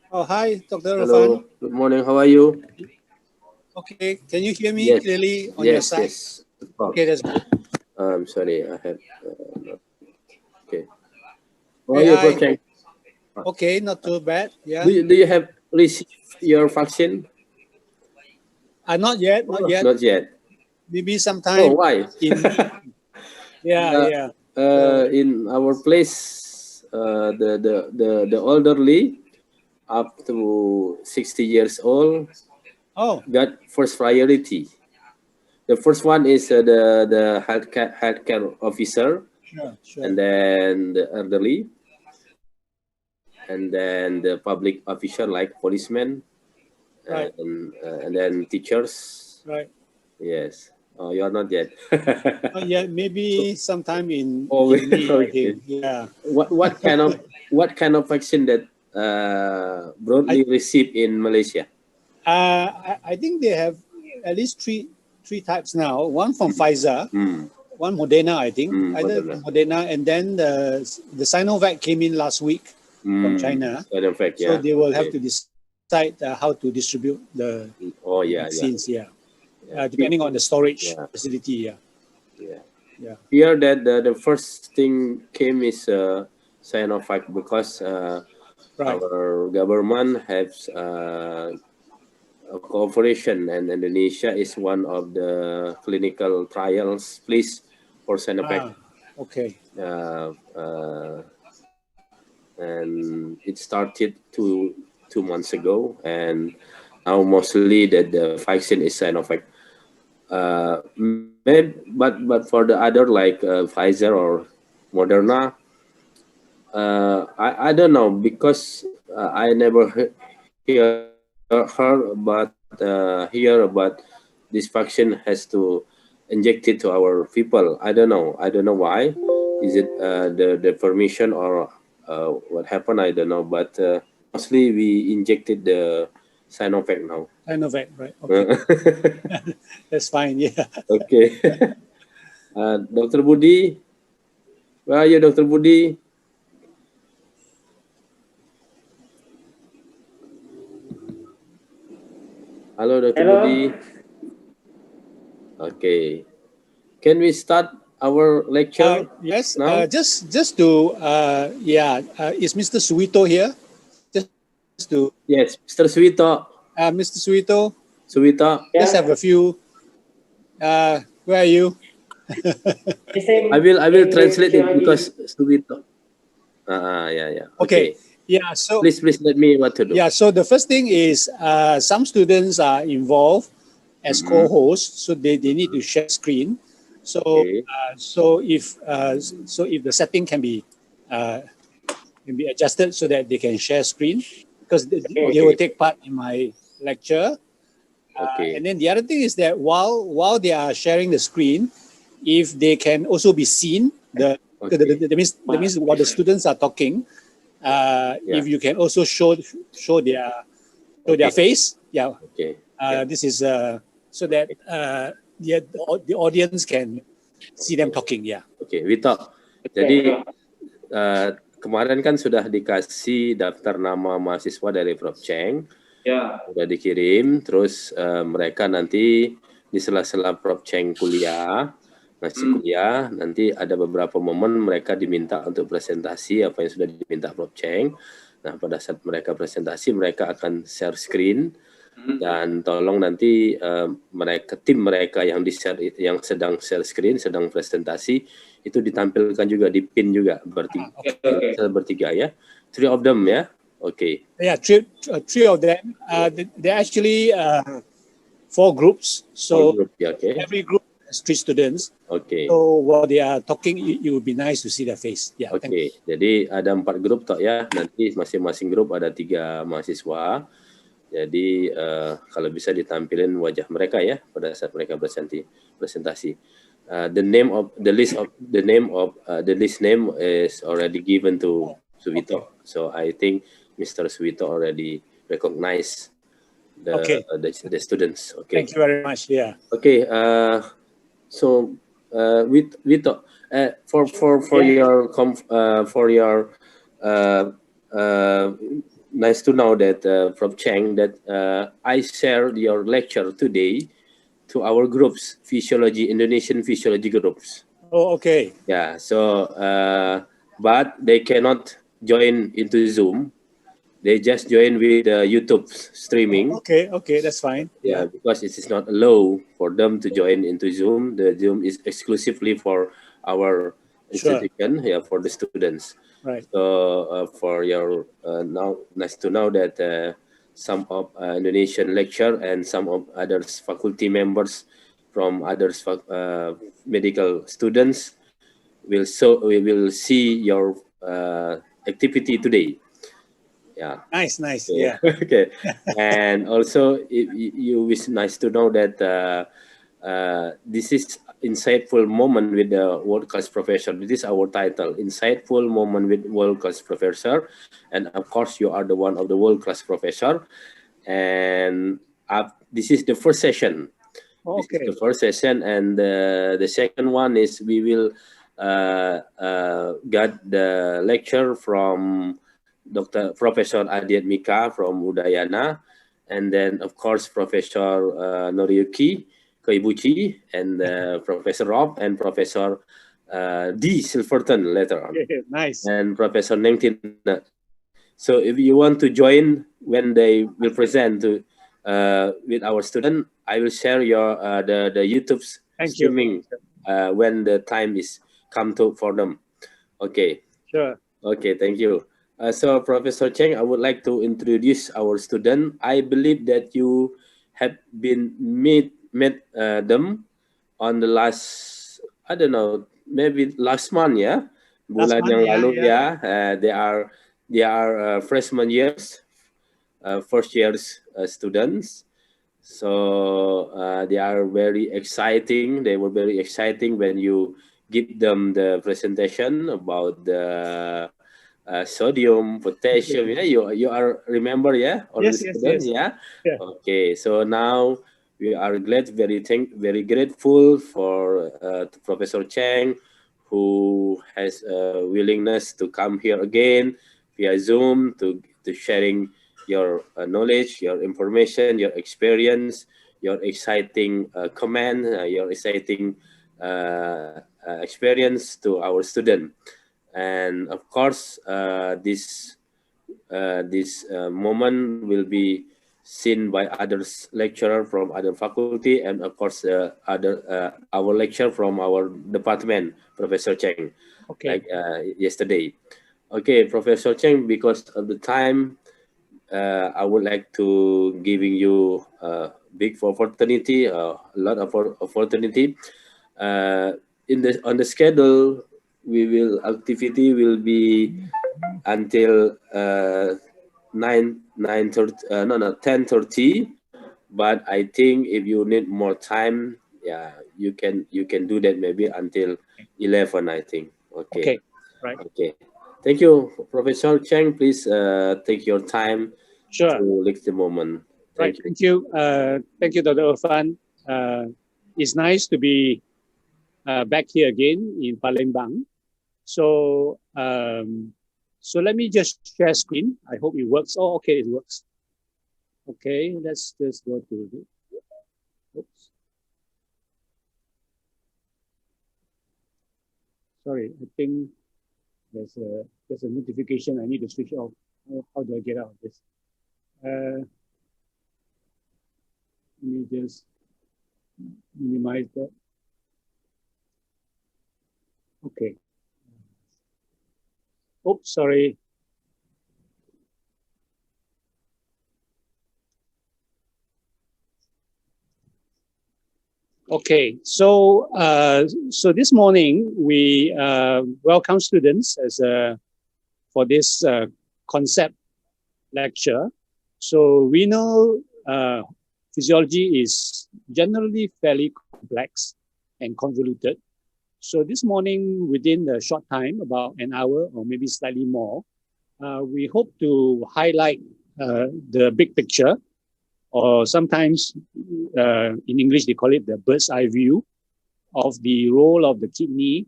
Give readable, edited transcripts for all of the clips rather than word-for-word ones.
Oh, hi, Dr. Irfan. Hello, good morning. How are you? Okay, can you hear me Yes, clearly on your yes, side? yes. Okay, that's good. I'm sorry, I have. Okay. How are Hey, you, Prof. hi. Cheng? Okay, not too bad. Do Yeah. you, do you have received your vaccine? Not yet, not Oh, yet. not yet. Maybe Oh, sometime why? in, yeah, uh, yeah. So, in our place, the elderly up to 60 years old oh, got first priority. The first one is the healthcare officer, sure, and sure. then the elderly, and then the public official like policemen, Right, and then teachers. right. Yes. Oh, you are not yet. Not yet. So, Maybe sometime oh, in May, I okay. think. Yeah. What kind of vaccine that I broadly received in Malaysia? I think they have at least three types now. One from Pfizer, Hmm. one Moderna, I think, either Moderna. Moderna, and then the Sinovac came in last week from China. Side effect, So yeah. they will have Okay. to decide how to distribute the Oh, yeah, vaccines. yeah, Yeah, yeah. depending on the storage Yeah, facility. Yeah, yeah. yeah. Here that the first thing came is Sinovac because Right. our government has a cooperation, and Indonesia is one of the clinical trials place for Sinovac. Ah, okay. Uh, uh, and it started two months ago, and now mostly that the vaccine is Sinovac. But for the other like Pfizer or Moderna, I don't know because I never heard about this vaccine has to inject it to our people. I don't know why. Is it the permission or what happened? I don't know. But mostly we injected the Sinovac now. Sinovac. Right. Okay. That's fine. Yeah. Okay. Dr. Budi, where are you, Dr. Budi? Hello, Dr. Hello. Budi. Okay. Can we start our lecture Yes. now? Just to yeah. Is Mr. Suito here? Just to Yes, Mr. Suwito. Mr. Suito. Suwito, Just have a Yeah, few. Where are you? yes, I'm I will in translate it virtual. because Suwito. Yeah, yeah. Okay. Okay. Yeah. So Please let me what to do. yeah. So the first thing is some students are involved as Mm-hmm. co-hosts, so they need to share screen. So Okay. if the setting uh, can be adjusted so that they can share screen because they will Okay. take part in my lecture. And Okay. then the other thing is that while they are sharing the screen, if they can also be seen, Okay. that means while the students are talking, Yeah. if you can also show their Okay. face, yeah, Okay. Yeah. this is so that Okay. the audience can see them Okay. talking. Yeah. Okay. Wito. Jadi kemarin kan sudah dikasih daftar nama mahasiswa dari Prof. Cheng. Yeah. Udah dikirim, terus mereka nanti di sela-sela Prof. Cheng kuliah, ngasih kuliah, nanti ada beberapa momen mereka diminta untuk presentasi apa yang sudah diminta Prof. Cheng. Nah, pada saat mereka presentasi, mereka akan share screen, dan tolong nanti tim mereka yang yang sedang share screen, sedang presentasi, itu ditampilkan juga, dipin juga Okay. bertiga ya. 3 of them ya. Oke. Yeah. Three of them. They're actually 4 groups. All So group ya, oke. every group has 3 students. Oke. So while they are talking, it would be nice to see their face. Yeah. Oke, jadi ada 4 grup toh ya. Nanti masing-masing grup ada 3 mahasiswa. Jadi kalau bisa ditampilin wajah mereka ya pada saat mereka presentasi. The list name is already given to Suwito. Okay. So I think Mr. Suwito already recognize Okay. the students. Okay. Thank you very much. Yeah. Okay. So Vito, for Yeah. your uh, uh, nice to know that Prof. Cheng, that I shared your lecture today to our groups, Indonesian physiology groups. Oh, okay. Yeah, so but they cannot join into Zoom. They just join with YouTube streaming. Okay, okay, that's fine. Yeah, because it is not allowed for them to join into Zoom. The Zoom is exclusively for our Sure. institution, yeah, for the students. Right. So for your now, nice to know that some of Indonesian lecture and some of others faculty members from others medical students we will see your activity today. Yeah. Nice, nice. Okay. Yeah. Okay. And also, you is nice to know that this is insightful moment with the world class professor. This is our title, insightful moment with world class professor, and of course, you are the one of the world class professor. And this is the first session. This is Okay. the first session, and the second one is we will get the lecture from Professor Adiat Mika from Udayana, and then of course Professor Noriyuki Koibuchi, and Professor Rob and Professor D. Silverton later on, Nice. and Professor Nengtin. So if you want to join when they will present to with our student, I will share your the YouTube streaming when the time is come to for them. Okay. Sure. Okay, thank you. So Professor Cheng, I would like to introduce our student. I believe that you have been met them on the last, I don't know, maybe last month, yeah, bulan yang lalu, yeah. They are freshman years, first years students. So they are very exciting. They were very exciting when you give them the presentation about the sodium, potassium. Yeah, you are remember, yeah, all the students, yeah. Okay, so now we are very grateful for Professor Cheng, who has a willingness to come here again via Zoom to sharing your knowledge, your information, your experience, your exciting comment, your exciting experience to our student. And of course, this moment will be seen by others lecturer from other faculty, and of course our lecture from our department, Professor Cheng, like yesterday. Okay, Professor Cheng, because of the time, I would like to giving you a big opportunity, a lot of opportunity. On the schedule, activity will be until 10:30. But I think if you need more time, yeah, you can do that maybe until 11. I think. Okay. Right. Okay. Thank you, Professor Cheng. Please take your time to lick the moment. Thank you. Thank you, Dr. Irfan. It's nice to be back here again in Palembang. So let me just share screen. I hope it works. Oh, okay, it works. Okay, let's just go to it. Oops. Sorry, I think there's a notification I need to switch off. How do I get out of this? Let me just minimize that. Okay. Oops, sorry. Okay, so this morning we welcome students for this concept lecture. So renal physiology is generally fairly complex and convoluted. So this morning, within a short time, about an hour or maybe slightly more, we hope to highlight the big picture, or sometimes in English they call it the bird's eye view of the role of the kidney,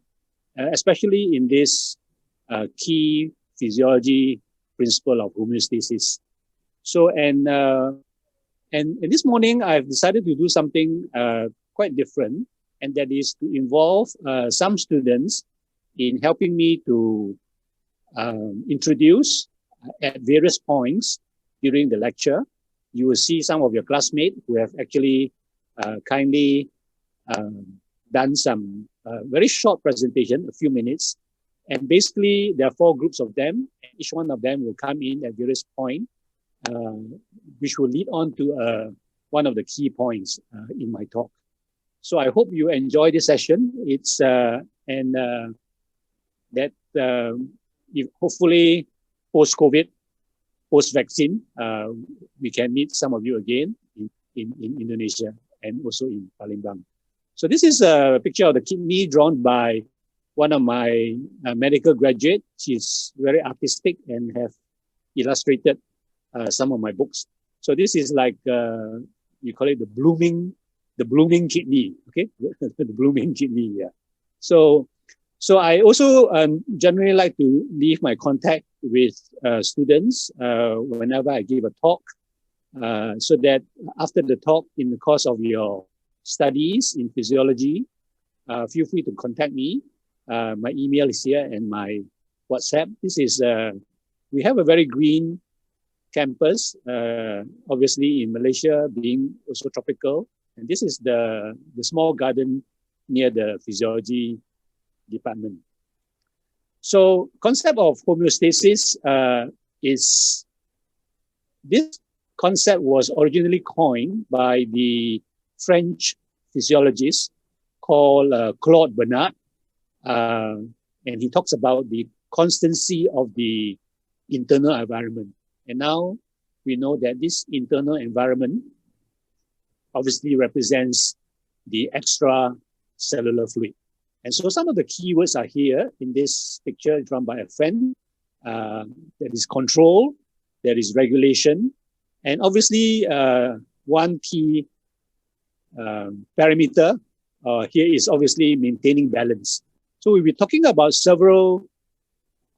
especially in this key physiology principle of homeostasis. So, and this morning I've decided to do something quite different, and that is to involve some students in helping me to introduce at various points during the lecture. You will see some of your classmates who have actually kindly done some very short presentation, a few minutes. And basically, there are 4 groups of them. And each one of them will come in at various points, which will lead on to one of the key points in my talk. So I hope you enjoy this session. It's that if hopefully post-COVID, post-vaccine, we can meet some of you again in Indonesia and also in Palembang. So this is a picture of the kidney drawn by one of my medical graduates. She's very artistic and have illustrated some of my books. So this is like, you call it the blooming kidney, okay? The blooming kidney, yeah. So I also generally like to leave my contact with students whenever I give a talk, so that after the talk, in the course of your studies in physiology, feel free to contact me. My email is here and my WhatsApp. This is, we have a very green campus, obviously in Malaysia being also tropical. And this is the small garden near the physiology department. So concept of homeostasis is, this concept was originally coined by the French physiologist called Claude Bernard. And he talks about the constancy of the internal environment. And now we know that this internal environment obviously represents the extracellular fluid. And so some of the keywords are here in this picture drawn by a friend. There is control, there is regulation, and obviously one key parameter here is obviously maintaining balance. So we'll be talking about several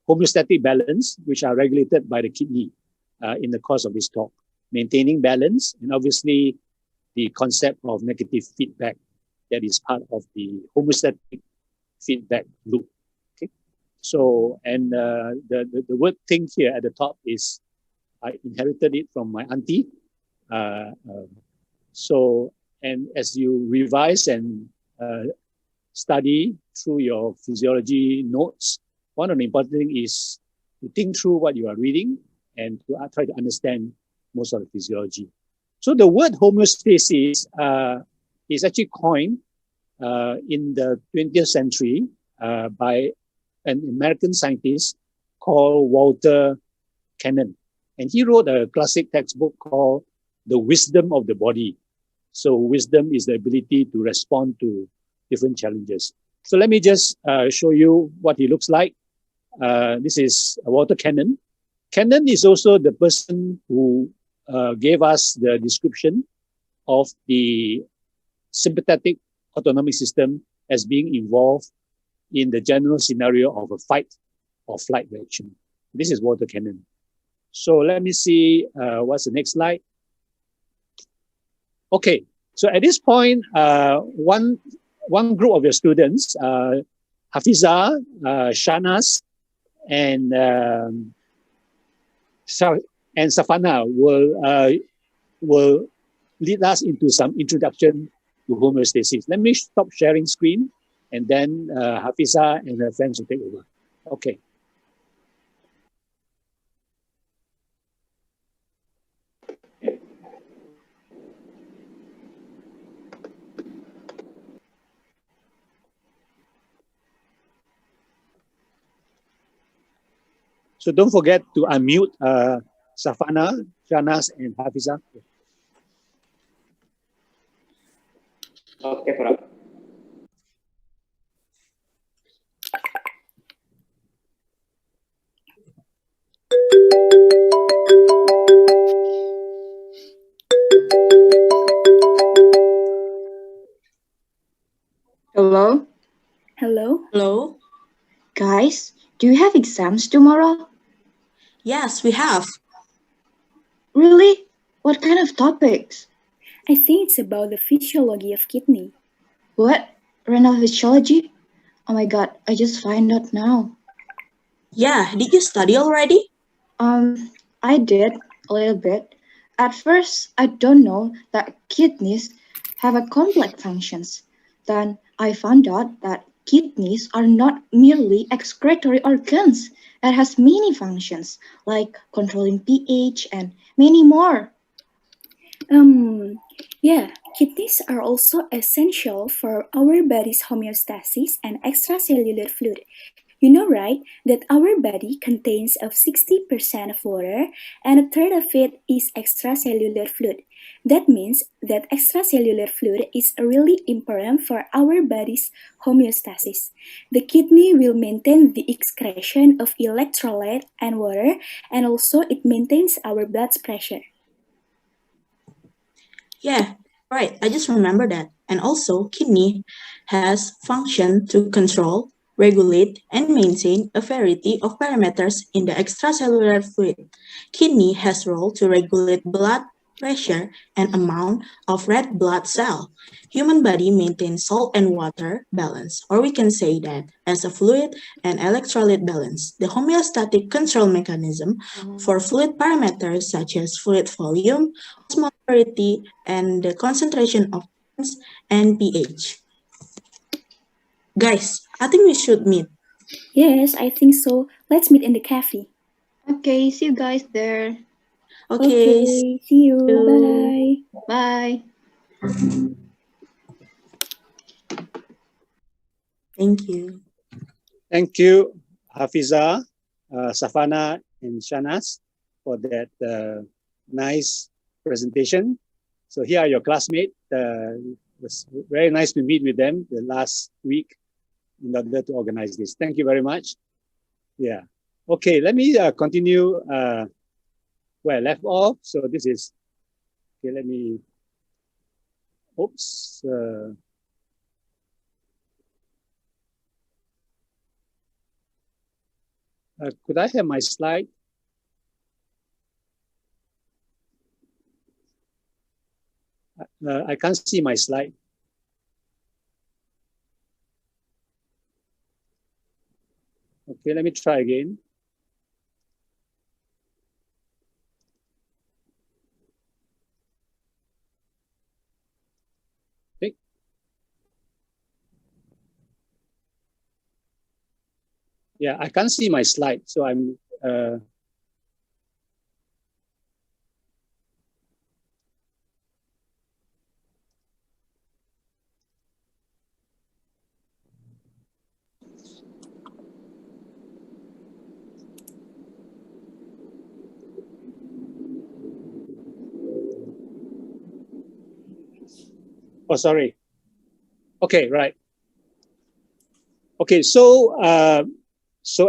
homeostatic balance, which are regulated by the kidney in the course of this talk. Maintaining balance, and obviously the concept of negative feedback that is part of the homeostatic feedback loop. Okay, so and the word thing here at the top is, I inherited it from my auntie. So, and as you revise and study through your physiology notes, one of the important things is to think through what you are reading and to try to understand most of the physiology. So the word homeostasis is actually coined in the 20th century by an American scientist called Walter Cannon. And he wrote a classic textbook called The Wisdom of the Body. So wisdom is the ability to respond to different challenges. So let me just show you what he looks like. This is Walter Cannon. Cannon is also the person who gave us the description of the sympathetic autonomic system as being involved in the general scenario of a fight or flight reaction. This is Walter Cannon. So let me see what's the next slide. Okay, so at this point, one group of your students, Hafiza, Shanas, and Safana will lead us into some introduction to homeostasis. Let me stop sharing screen, and then Hafiza and her friends will take over. Okay. So don't forget to unmute Safana, Shanas, and Hafiza. Okay, Prof. Hello? Hello? Hello? Guys, do you have exams tomorrow? Yes, we have. Really? What kind of topics? I think it's about the physiology of kidney. What? Renal physiology? Oh my god, I just find out now. Yeah, did you study already? I did a little bit. At first, I don't know that kidneys have a complex functions. Then I found out that kidneys are not merely excretory organs. It has many functions, like controlling pH and many more. Yeah, kidneys are also essential for our body's homeostasis and extracellular fluid. You know, right, that our body contains of 60% of water and a third of it is extracellular fluid. That means that extracellular fluid is really important for our body's homeostasis. The kidney will maintain the excretion of electrolyte and water, and also it maintains our blood pressure. Yeah, right. I just remember that. And also, kidney has function to control, regulate, and maintain a variety of parameters in the extracellular fluid. Kidney has role to regulate blood pressure and amount of red blood cell. Human body maintains salt and water balance, or we can say that as a fluid and electrolyte balance. The homeostatic control mechanism for fluid parameters such as fluid volume, osmolarity, and the concentration of ions and pH. Guys, I think we should meet. Yes, I think so. Let's meet in the cafe. Okay, see you guys there. Okay, See you. Bye. Bye. Thank you. Thank you, Hafiza, Safana, and Shanas for that nice presentation. So here are your classmates. It was very nice to meet with them the last week in order to organize this. Thank you very much. Yeah. Okay, let me continue where I left off. So this is, okay, let me, oops. Could I have my slide? I can't see my slide. Okay, let me try again. Okay. Yeah, I can't see my slide, so I'm oh, sorry. Okay, right. Okay, so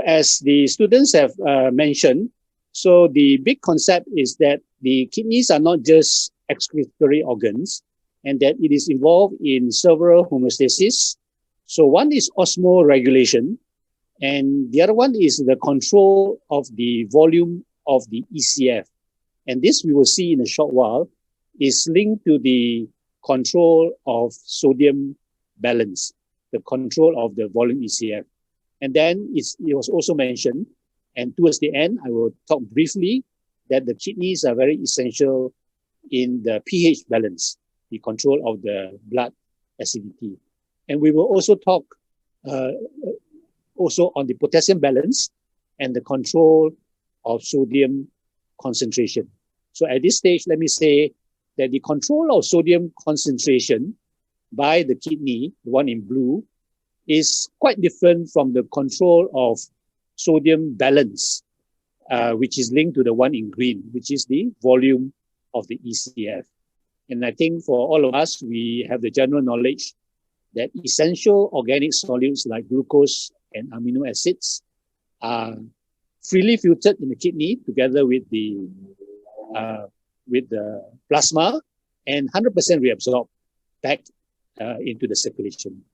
as the students have mentioned, so the big concept is that the kidneys are not just excretory organs, and that it is involved in several homeostasis. So one is osmoregulation, and the other one is the control of the volume of the ECF. And this we will see in a short while is linked to the control of sodium balance, the control of the volume ECF. And then it was also mentioned, and towards the end, I will talk briefly that the kidneys are very essential in the pH balance, the control of the blood acidity. And we will also talk also on the potassium balance and the control of sodium concentration. So at this stage, let me say that the control of sodium concentration by the kidney, the one in blue, is quite different from the control of sodium balance, which is linked to the one in green, which is the volume of the ECF. And I think for all of us, we have the general knowledge that essential organic solids like glucose and amino acids are freely filtered in the kidney together with the plasma and 100% reabsorbed back into the circulation.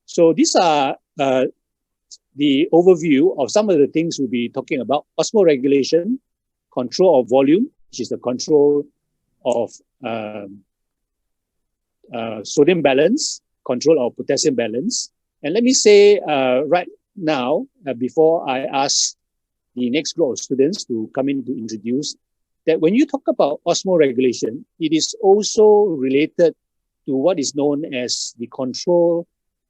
So these are the overview of some of the things we'll be talking about: osmoregulation, control of volume, which is the control of sodium balance, control of potassium balance. And let me say right now, before I ask the next group of students to come in to introduce, that when you talk about osmoregulation, it is also related to what is known as the control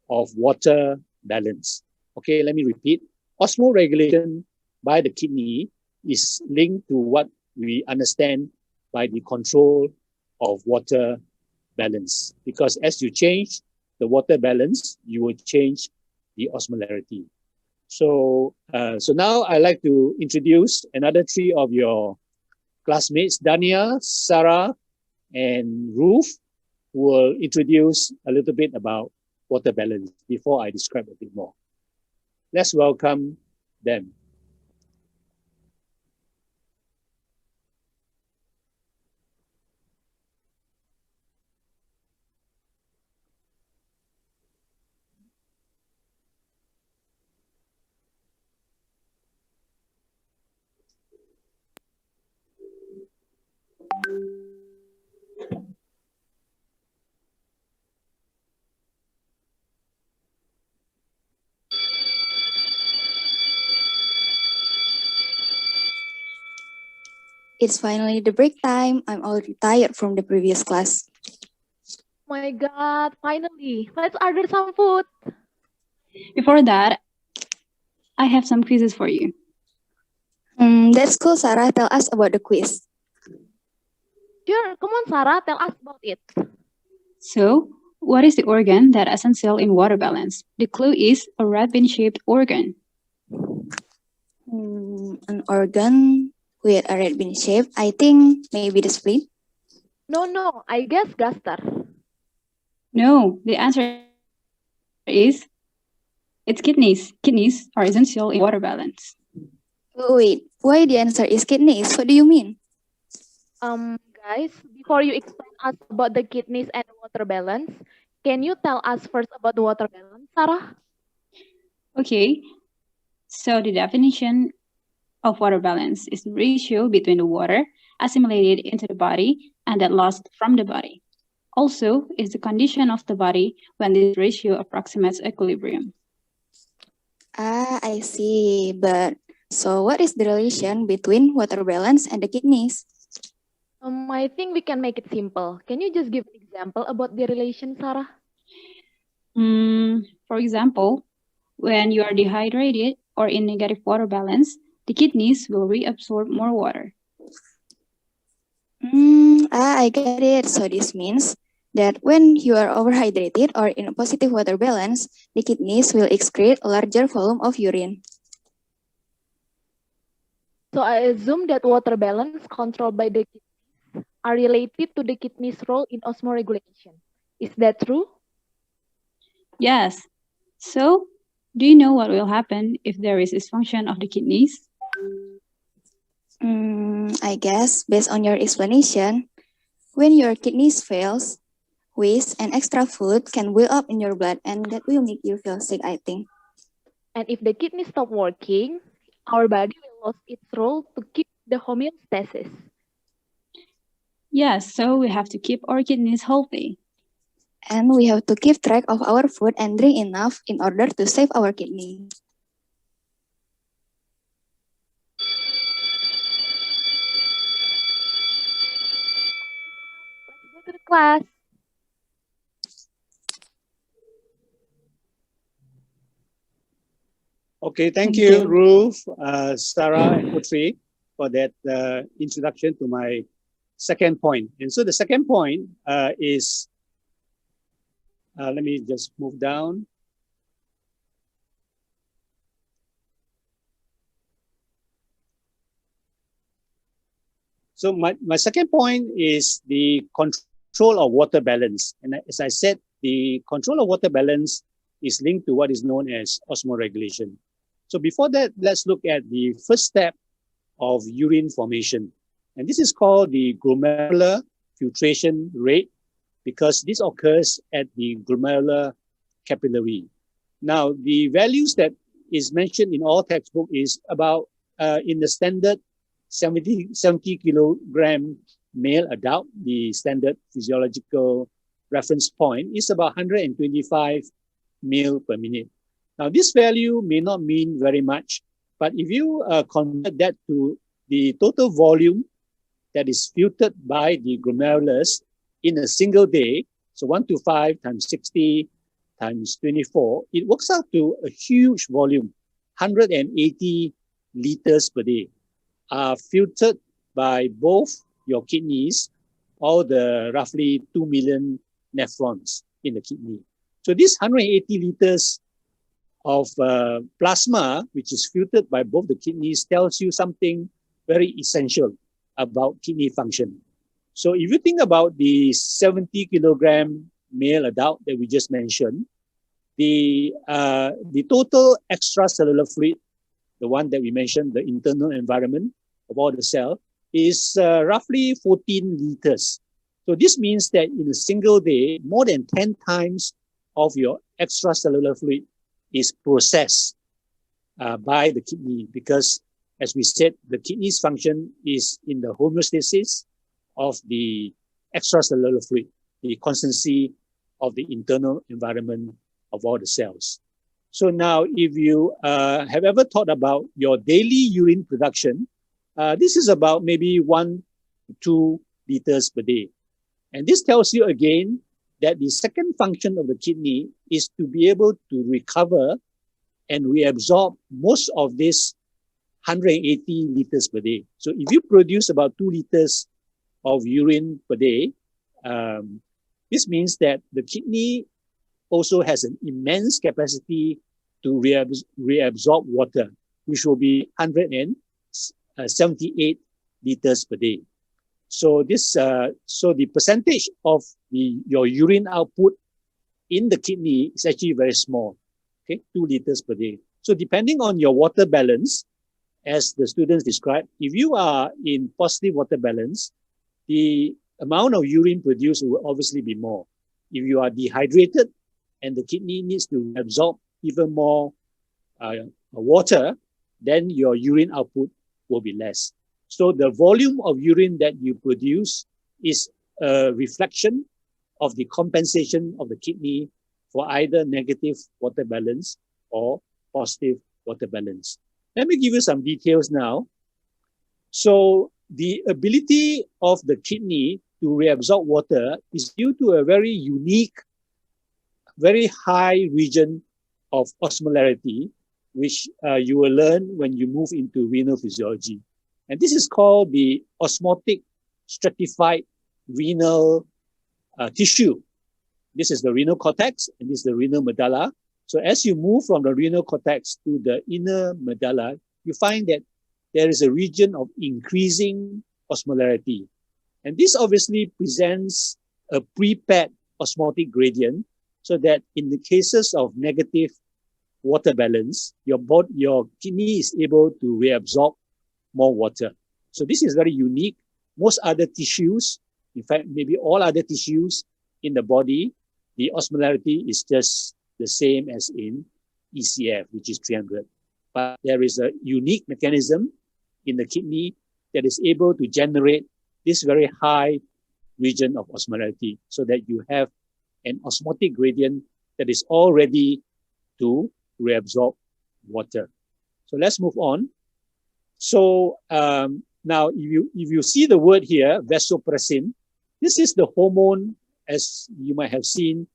of water balance. Okay, let me repeat. Osmoregulation by the kidney is linked to what we understand by the control of water balance. Because as you change the water balance, you will change the osmolarity. So, so now I'd like to introduce another three of your classmates, Dania, Sarah, and Ruth, who will introduce a little bit about water balance before I describe a bit more. Let's welcome them. It's finally the break time. I'm already tired from the previous class. My God, finally. Let's order some food. Before that, I have some quizzes for you. That's cool, Sarah. Tell us about the quiz. Sure, come on, Sarah, tell us about it. So, what is the organ that is essential in water balance? The clue is a red bean-shaped organ. An organ with a red bean shape. I think maybe the spleen. No, I guess Gaster. No, the answer is it's kidneys. Kidneys are essential in water balance. Oh, wait, why the answer is kidneys? What do you mean? Guys, before you explain us about the kidneys and water balance, can you tell us first about the water balance, Sarah? Okay, so the definition of water balance is the ratio between the water assimilated into the body and that lost from the body. Also, is the condition of the body when this ratio approximates equilibrium. Ah, I see. But so what is the relation between water balance and the kidneys? I think we can make it simple. Can you just give an example about the relation, Sarah? For example, when you are dehydrated or in negative water balance, the kidneys will reabsorb more water. I get it. So this means that when you are overhydrated or in a positive water balance, the kidneys will excrete a larger volume of urine. So I assume that water balance controlled by the kidneys are related to the kidneys' role in osmoregulation. Is that true? Yes. So, do you know what will happen if there is dysfunction of the kidneys? I guess, based on your explanation, when your kidneys fails, waste and extra food can build up in your blood and that will make you feel sick, I think. And if the kidneys stop working, our body will lose its role to keep the homeostasis. Yes, so we have to keep our kidneys healthy. And we have to keep track of our food and drink enough in order to save our kidney. Let's go to the class. Okay, thank you, Ruth, Sarah, and Putri for that introduction to my second point. And so the second point is, let me just move down. So my second point is the control of water balance. And as I said, the control of water balance is linked to what is known as osmoregulation. So before that, let's look at the first step of urine formation. And this is called the glomerular filtration rate because this occurs at the glomerular capillary. Now, the values that is mentioned in all textbook is about in the standard 70 kilogram male adult, the standard physiological reference point is about 125 ml per minute. Now, this value may not mean very much, but if you convert that to the total volume that is filtered by the glomerulus in a single day, so 125 times 60 times 24, it works out to a huge volume, 180 liters per day, are filtered by both your kidneys, or the roughly 2 million nephrons in the kidney. So this 180 liters of plasma, which is filtered by both the kidneys, tells you something very essential about kidney function. So if you think about the 70 kilogram male adult that we just mentioned, the total extracellular fluid, the one that we mentioned, the internal environment of all the cell, is roughly 14 liters. So this means that in a single day, more than 10 times of your extracellular fluid is processed by the kidney, because, as we said, the kidney's function is in the homeostasis of the extracellular fluid, the constancy of the internal environment of all the cells. So now, if you have ever thought about your daily urine production, this is about maybe 1 to 2 liters per day. And this tells you again that the second function of the kidney is to be able to recover and reabsorb most of this 180 liters per day. So if you produce about 2 liters of urine per day, this means that the kidney also has an immense capacity to reabsorb water, which will be 178 liters per day. So this, so the percentage of your urine output in the kidney is actually very small, okay, 2 liters per day. So depending on your water balance, as the students described, if you are in positive water balance, the amount of urine produced will obviously be more. If you are dehydrated and the kidney needs to absorb even more water, then your urine output will be less. So the volume of urine that you produce is a reflection of the compensation of the kidney for either negative water balance or positive water balance. Let me give you some details now. So the ability of the kidney to reabsorb water is due to a very unique, very high region of osmolarity, which you will learn when you move into renal physiology. And this is called the osmotic stratified renal tissue. This is the renal cortex, and this is the renal medulla. So as you move from the renal cortex to the inner medulla, you find that there is a region of increasing osmolarity. And this obviously presents a prepared osmotic gradient, so that in the cases of negative water balance, your kidney is able to reabsorb more water. So this is very unique. Most other tissues, in fact, maybe all other tissues in the body, the osmolarity is just the same as in ECF, which is 300. But there is a unique mechanism in the kidney that is able to generate this very high region of osmolarity, so that you have an osmotic gradient that is all ready to reabsorb water. So let's move on. So now, if you see the word here, vasopressin, this is the hormone, as you might have seen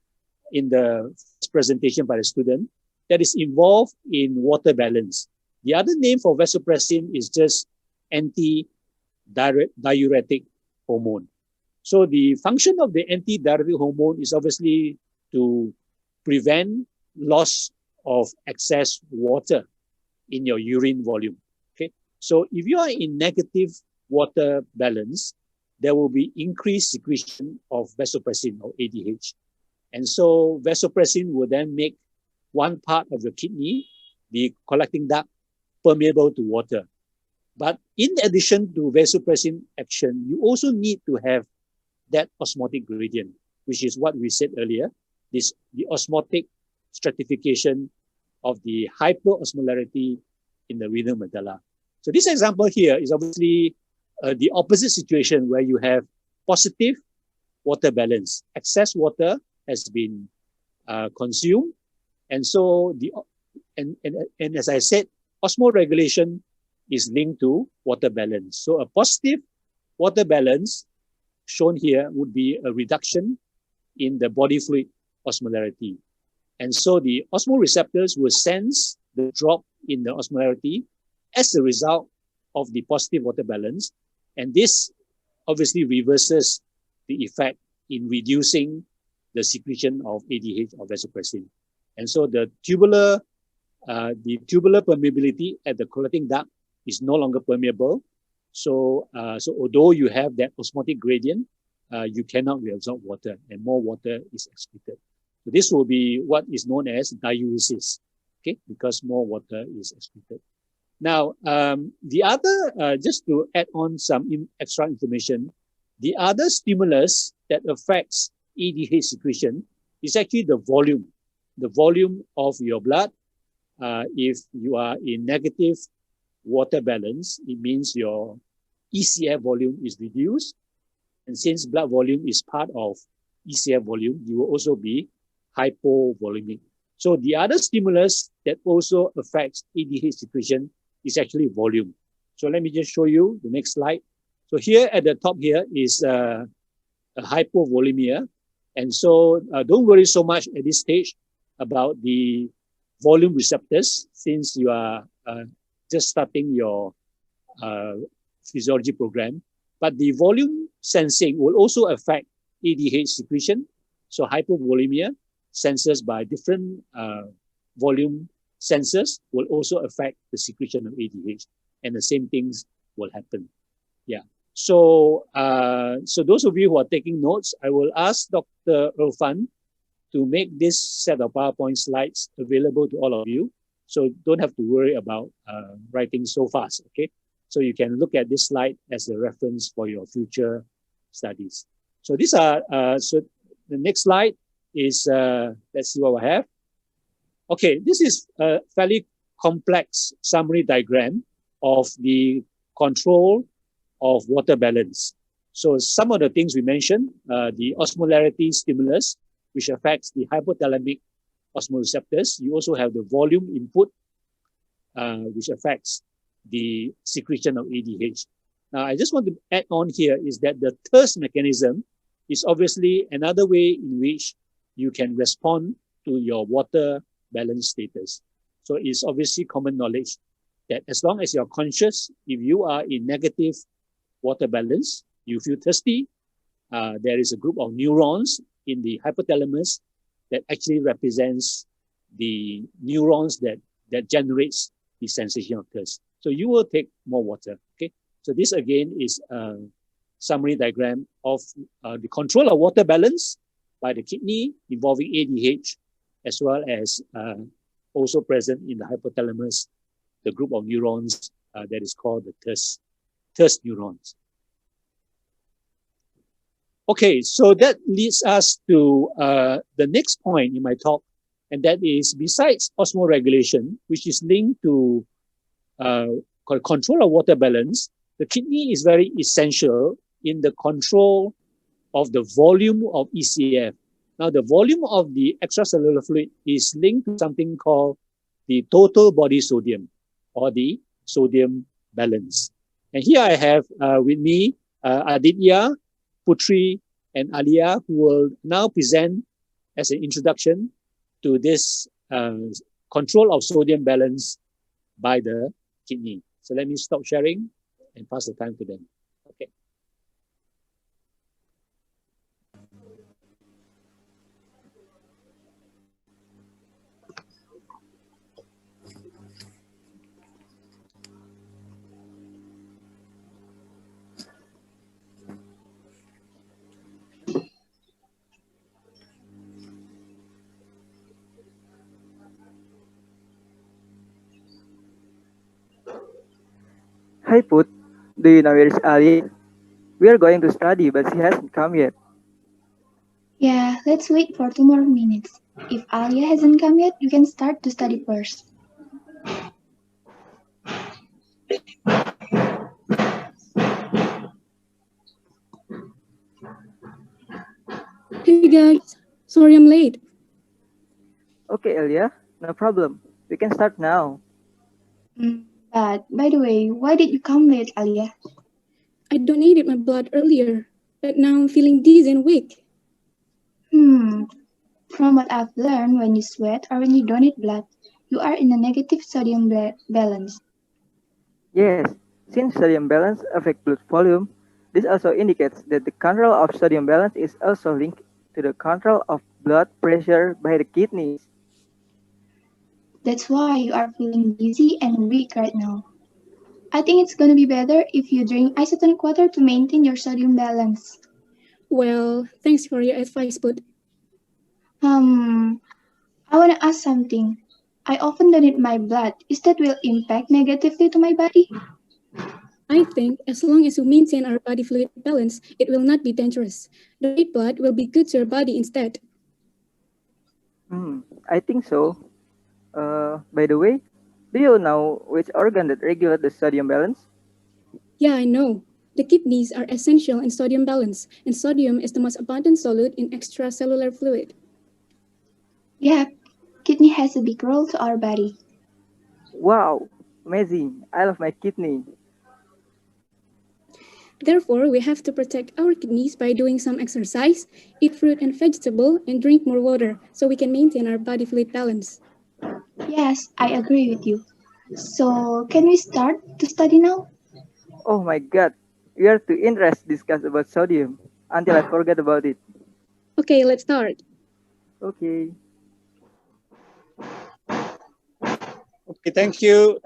in the presentation by the student, that is involved in water balance. The other name for vasopressin is just anti-diuretic hormone. So the function of the anti-diuretic hormone is obviously to prevent loss of excess water in your urine volume. Okay, so if you are in negative water balance, there will be increased secretion of vasopressin or ADH. And so vasopressin will then make one part of your kidney, the collecting duct, permeable to water. But in addition to vasopressin action, you also need to have that osmotic gradient, which is what we said earlier, the osmotic stratification of the hyperosmolarity in the renal medulla. So this example here is obviously the opposite situation where you have positive water balance. Excess water has been consumed, and so and as I said, osmoregulation is linked to water balance. So a positive water balance shown here would be a reduction in the body fluid osmolarity. And so the osmoreceptors will sense the drop in the osmolarity as a result of the positive water balance. And this obviously reverses the effect in reducing the secretion of ADH or vasopressin. And so the tubular permeability at the collecting duct is no longer permeable. So although you have that osmotic gradient, you cannot reabsorb water and more water is excreted. So this will be what is known as diuresis, okay, because more water is excreted. Now, the other, just to add on some extra information, the other stimulus that affects ADH secretion is actually the volume of your blood. If you are in negative water balance, it means your ECF volume is reduced. And since blood volume is part of ECF volume, you will also be hypovolemic. So the other stimulus that also affects ADH secretion is actually volume. So let me just show you the next slide. So here at the top here is a hypovolemia. And so don't worry so much at this stage about the volume receptors, since you are just starting your physiology program. But the volume sensing will also affect ADH secretion. So hypovolemia sensors by different volume sensors will also affect the secretion of ADH, and the same things will happen. Yeah. So so those of you who are taking notes, I will ask Dr. Irfan to make this set of PowerPoint slides available to all of you. So don't have to worry about writing so fast, okay? So you can look at this slide as a reference for your future studies. So these are, so the next slide is, let's see what we have. Okay, this is a fairly complex summary diagram of the control of water balance. So some of the things we mentioned, the osmolarity stimulus, which affects the hypothalamic osmoreceptors. You also have the volume input, which affects the secretion of ADH. Now, I just want to add on here is that the thirst mechanism is obviously another way in which you can respond to your water balance status. So it's obviously common knowledge that as long as you're conscious, if you are in negative water balance, you feel thirsty, there is a group of neurons in the hypothalamus that actually represents the neurons that generates the sensation of thirst. So you will take more water, okay? So this again is a summary diagram of the control of water balance by the kidney involving ADH, as well as also present in the hypothalamus, the group of neurons that is called the thirst neurons. Okay, so that leads us to the next point in my talk, and that is besides osmoregulation, which is linked to control of water balance, the kidney is very essential in the control of the volume of ECF. Now, the volume of the extracellular fluid is linked to something called the total body sodium, or the sodium balance. And here I have with me Aditya, Putri, and Alia, who will now present as an introduction to this control of sodium balance by the kidney. So let me stop sharing and pass the time to them. Okay. Hi Put, do you know where is Ali? We are going to study, but she hasn't come yet. Yeah, let's wait for 2 more minutes. If Alia hasn't come yet, you can start to study first. Hey guys, sorry I'm late. Okay, Elia, no problem. We can start now. But by the way, why did you come late, Alia? I donated my blood earlier, but now I'm feeling dizzy and weak. From what I've learned, when you sweat or when you donate blood, you are in a negative sodium balance. Yes, since sodium balance affects blood volume, this also indicates that the control of sodium balance is also linked to the control of blood pressure by the kidneys. That's why you are feeling dizzy and weak right now. I think it's gonna be better if you drink isotonic water to maintain your sodium balance. Well, thanks for your advice, but I wanna ask something. I often donate my blood. Is that will impact negatively to my body? I think as long as you maintain our body fluid balance, it will not be dangerous. Donate blood will be good to your body instead. I think so. By the way, do you know which organ that regulates the sodium balance? Yeah, I know. The kidneys are essential in sodium balance, and sodium is the most abundant solute in extracellular fluid. Yeah, kidney has a big role to our body. Wow, amazing. I love my kidney. Therefore, we have to protect our kidneys by doing some exercise, eat fruit and vegetable, and drink more water so we can maintain our body fluid balance. Yes, I agree with you. So, can we start to study now? Oh my god, we are too interested to discuss about sodium until I forget about it. Okay, let's start. Okay. Okay, thank you,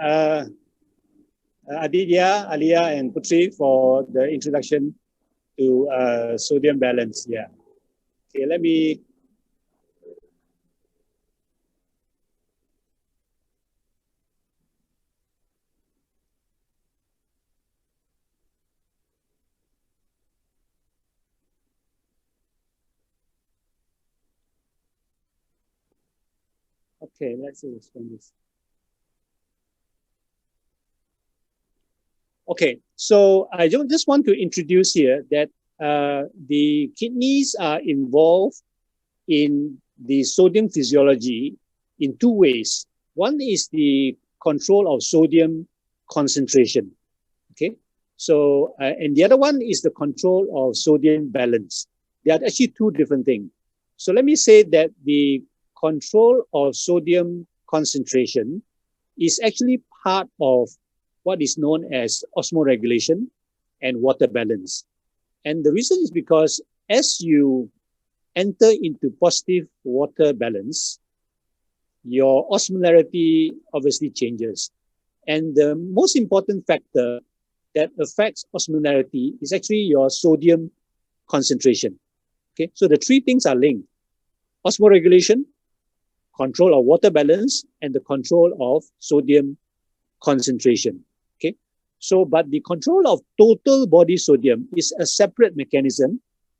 Aditya, Alia, and Putri for the introduction to sodium balance. Yeah. Okay, let me. Okay, let's explain this. Okay, so I just want to introduce here that the kidneys are involved in the sodium physiology in two ways. One is the control of sodium concentration. Okay, so and the other one is the control of sodium balance. They are actually two different things. So let me say that the control of sodium concentration is actually part of what is known as osmoregulation and water balance. And the reason is because as you enter into positive water balance, your osmolarity obviously changes. And the most important factor that affects osmolarity is actually your sodium concentration. Okay, so the three things are linked: osmoregulation, control of water balance, and the control of sodium concentration. Okay, so but the control of total body sodium is a separate mechanism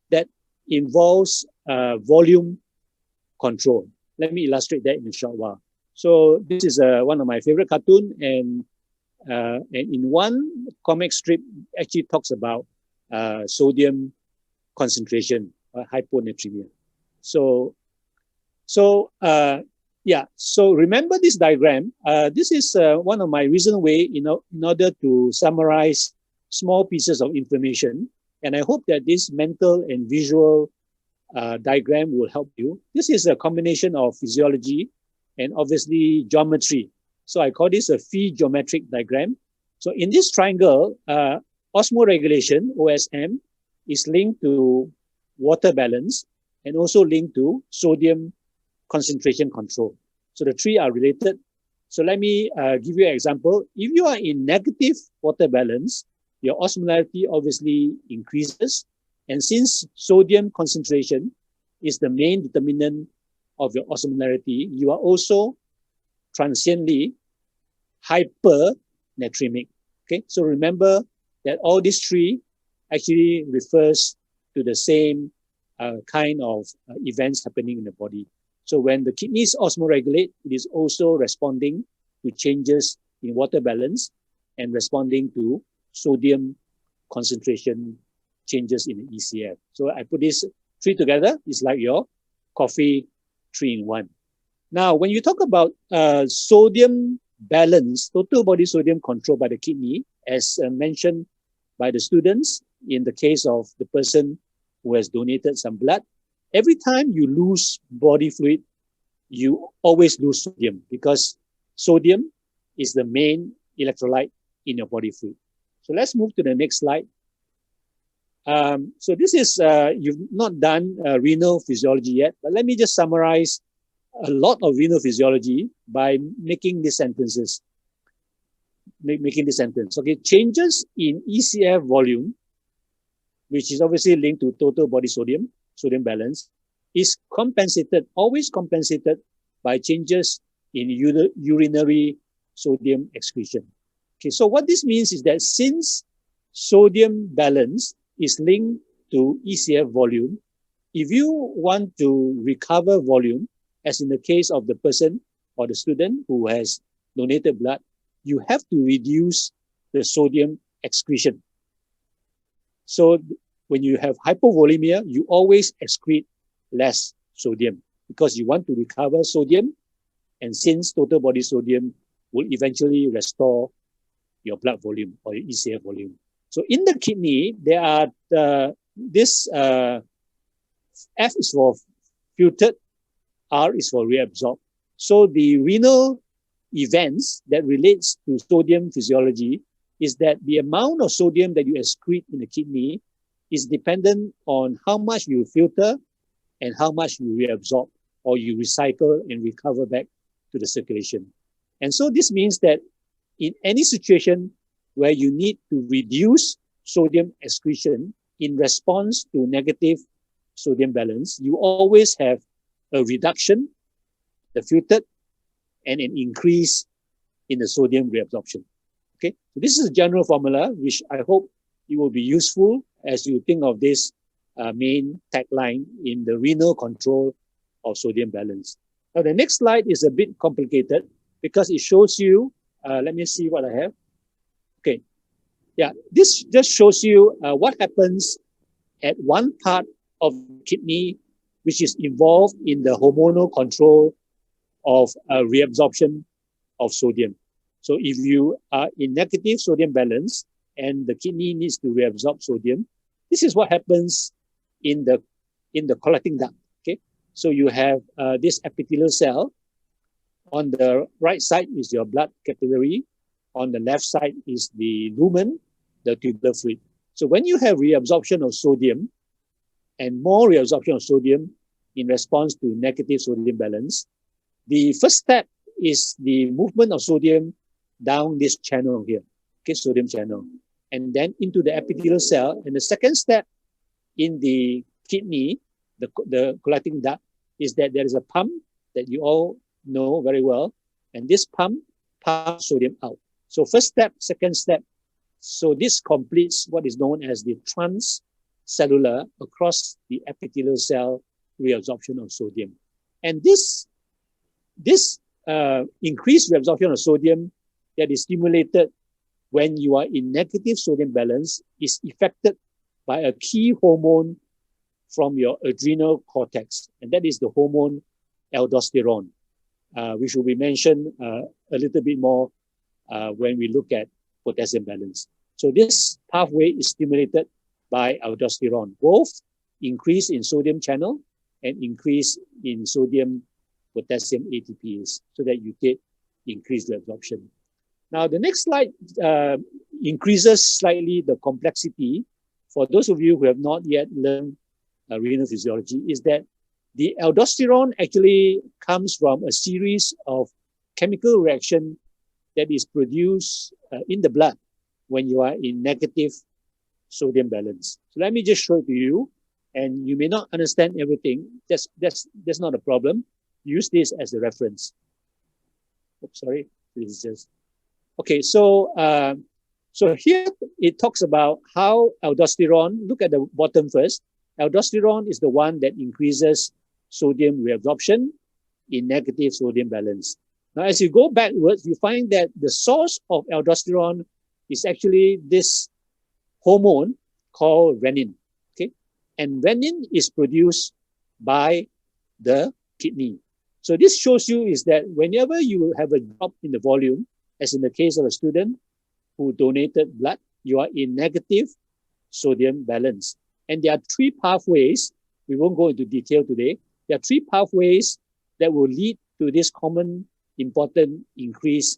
that involves volume control. Let me illustrate that in a short while. So this is one of my favorite cartoon, and in one comic strip actually talks about sodium concentration, hyponatremia. So remember this diagram. This is one of my recent way in order to summarize small pieces of information, and I hope that this mental and visual diagram will help you. This is a combination of physiology and obviously geometry. So I call this a phi geometric diagram. So in this triangle, osmoregulation, OSM, is linked to water balance and also linked to sodium concentration control. So the three are related. So let me give you an example. If you are in negative water balance, your osmolarity obviously increases. And since sodium concentration is the main determinant of your osmolarity, you are also transiently hypernatremic. Okay, so remember that all these three actually refers to the same kind of events happening in the body. So when the kidneys osmoregulate, it is also responding to changes in water balance. and responding to sodium concentration changes in the ECF. So I put these three together. It's like your coffee 3-in-1. Now, when you talk about sodium balance, total body sodium control by the kidney, as mentioned by the students in the case of the person who has donated some blood, every time you lose body fluid, you always lose sodium because sodium is the main electrolyte in your body fluid. So let's move to the next slide. So this is, you've not done renal physiology yet, but let me just summarize a lot of renal physiology by making these sentences. Making this sentence. Okay, changes in ECF volume, which is obviously linked to total body sodium balance, is compensated, always compensated by changes in urinary sodium excretion. Okay, so what this means is that since sodium balance is linked to ECF volume, if you want to recover volume, as in the case of the person or the student who has donated blood, you have to reduce the sodium excretion. So when you have hypovolemia, you always excrete less sodium because you want to recover sodium, and since total body sodium will eventually restore your blood volume or your ECF volume. So in the kidney, there are this F is for filtered, R is for reabsorbed. So the renal events that relates to sodium physiology is that the amount of sodium that you excrete in the kidney is dependent on how much you filter and how much you reabsorb or you recycle and recover back to the circulation. And so this means that in any situation where you need to reduce sodium excretion in response to negative sodium balance, you always have a reduction, the filtered, and an increase in the sodium reabsorption. Okay, so this is a general formula, which I hope it will be useful as you think of this main tagline in the renal control of sodium balance. Now, the next slide is a bit complicated because it shows you, let me see what I have. Okay, yeah, this just shows you what happens at one part of the kidney, which is involved in the hormonal control of reabsorption of sodium. So if you are in negative sodium balance and the kidney needs to reabsorb sodium, this is what happens in the collecting duct. Okay, so you have this epithelial cell. On the right side is your blood capillary. On the left side is the lumen, the tubular fluid. So when you have reabsorption of sodium and more reabsorption of sodium in response to negative sodium balance, the first step is the movement of sodium down this channel here, okay, sodium channel, and then into the epithelial cell. And the second step in the kidney, the collecting duct, is that there is a pump that you all know very well, and this pump pumps sodium out. So first step, second step. So this completes what is known as the transcellular across the epithelial cell reabsorption of sodium. And this increased reabsorption of sodium that is stimulated when you are in negative sodium balance is affected by a key hormone from your adrenal cortex, and that is the hormone aldosterone, which will be mentioned a little bit more when we look at potassium balance. So this pathway is stimulated by aldosterone, both increase in sodium channel and increase in sodium potassium ATPase, so that you get increased reabsorption. Now, the next slide increases slightly the complexity. For those of you who have not yet learned renal physiology, is that the aldosterone actually comes from a series of chemical reaction that is produced in the blood when you are in negative sodium balance. So let me just show it to you, and you may not understand everything. That's not a problem. Use this as a reference. Oops, sorry, this is just okay. So here it talks about how aldosterone. Look at the bottom first. Aldosterone is the one that increases sodium reabsorption in negative sodium balance. Now, as you go backwards, you find that the source of aldosterone is actually this hormone called renin. Okay, and renin is produced by the kidney. So this shows you is that whenever you have a drop in the volume, as in the case of a student who donated blood, you are in negative sodium balance. And there are three pathways. We won't go into detail today. There are three pathways that will lead to this common important increase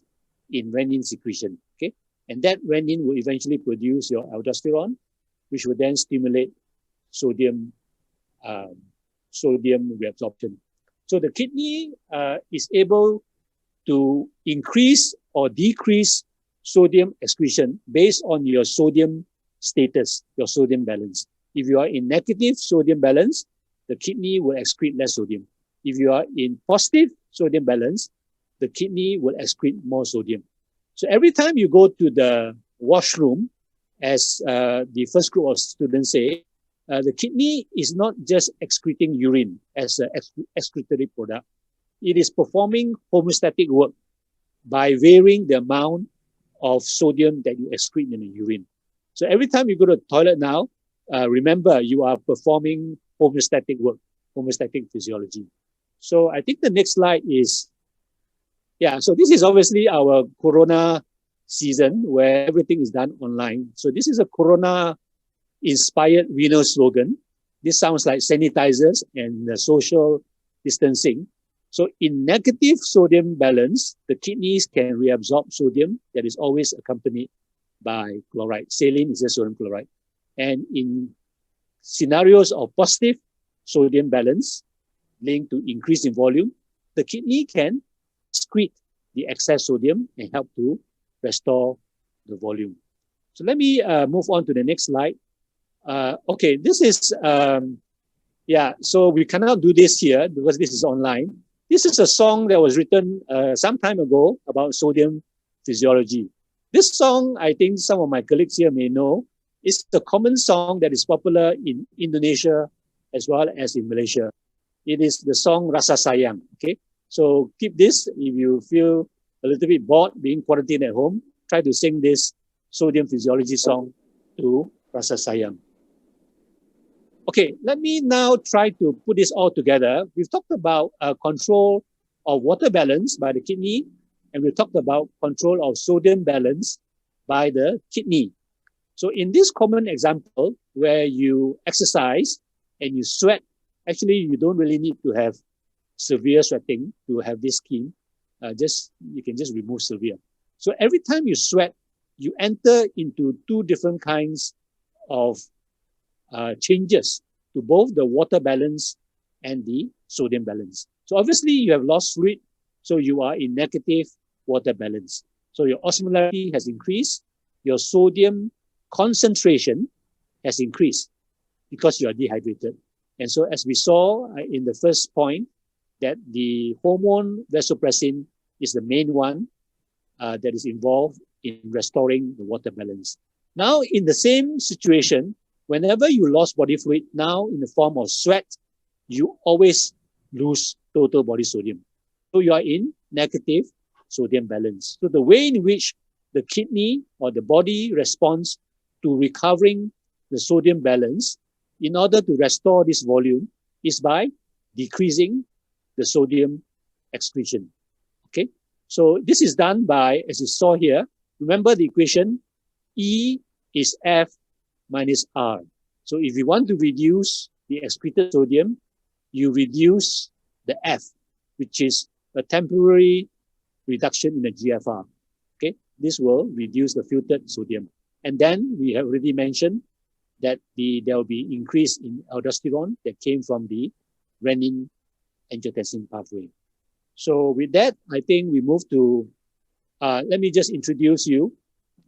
in renin secretion. Okay, and that renin will eventually produce your aldosterone, which will then stimulate sodium reabsorption. So the kidney is able to increase or decrease sodium excretion based on your sodium status, your sodium balance. If you are in negative sodium balance, the kidney will excrete less sodium. If you are in positive sodium balance, the kidney will excrete more sodium. So every time you go to the washroom, as the first group of students say, the kidney is not just excreting urine as an excretory product. It is performing homeostatic work by varying the amount of sodium that you excrete in the urine. So every time you go to the toilet now, remember you are performing homeostatic work, homeostatic physiology. So I think the next slide is, so this is obviously our Corona season where everything is done online. So this is a Corona-inspired renal slogan. This sounds like sanitizers and social distancing. So in negative sodium balance, the kidneys can reabsorb sodium that is always accompanied by chloride. Saline is a sodium chloride. And in scenarios of positive sodium balance linked to increase in volume, the kidney can excrete the excess sodium and help to restore the volume. So let me move on to the next slide. Okay, this is, so we cannot do this here because this is online. This is a song that was written some time ago about sodium physiology. This song, I think some of my colleagues here may know, is a common song that is popular in Indonesia as well as in Malaysia. It is the song Rasa Sayang, okay? So keep this. If you feel a little bit bored being quarantined at home, try to sing this sodium physiology song to Rasa Sayang. Okay, let me now try to put this all together. We've talked about control of water balance by the kidney, and we've talked about control of sodium balance by the kidney. So in this common example where you exercise and you sweat, actually you don't really need to have severe sweating to have this scheme. You can just remove severe. So every time you sweat, you enter into two different kinds of changes to both the water balance and the sodium balance. So obviously you have lost fluid, so you are in negative water balance. So your osmolarity has increased, your sodium concentration has increased because you are dehydrated. And so as we saw in the first point, that the hormone vasopressin is the main one that is involved in restoring the water balance. Now, in the same situation, whenever you lost body fluid, now in the form of sweat, you always lose total body sodium. So you are in negative sodium balance. So the way in which the kidney or the body responds to recovering the sodium balance in order to restore this volume is by decreasing the sodium excretion. Okay, so this is done by, as you saw here, remember the equation, E is F minus R. So if you want to reduce the excreted sodium, you reduce the F, which is a temporary reduction in the GFR. Okay, this will reduce the filtered sodium. And then we have already mentioned that there will be increase in aldosterone that came from the renin angiotensin pathway. So with that, I think we move to, let me just introduce you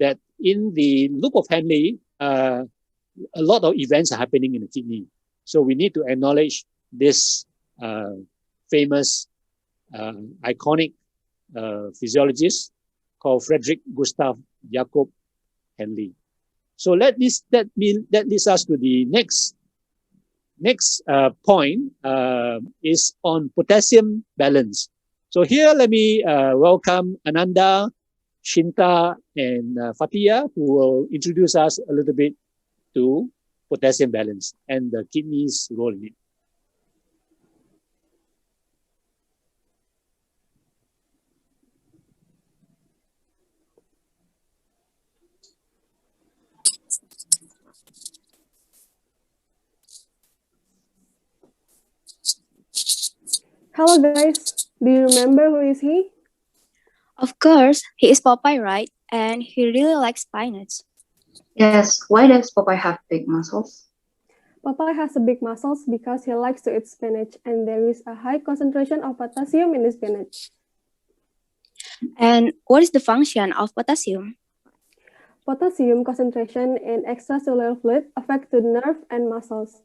that in the loop of Henle, a lot of events are happening in the kidney. So we need to acknowledge this famous, iconic physiologist called Frederick Gustav Jakob Henle. So that leads us to the next point is on potassium balance. So here, let me welcome Ananda Shinta and Fatia, who will introduce us a little bit to potassium balance and the kidney's role in it. Hello guys, do you remember who is he? Of course, he is Popeye, right? And he really likes spinach. Yes, why does Popeye have big muscles? Popeye has a big muscles because he likes to eat spinach and there is a high concentration of potassium in the spinach. And what is the function of potassium? Potassium concentration in extracellular fluid affects the nerve and muscles.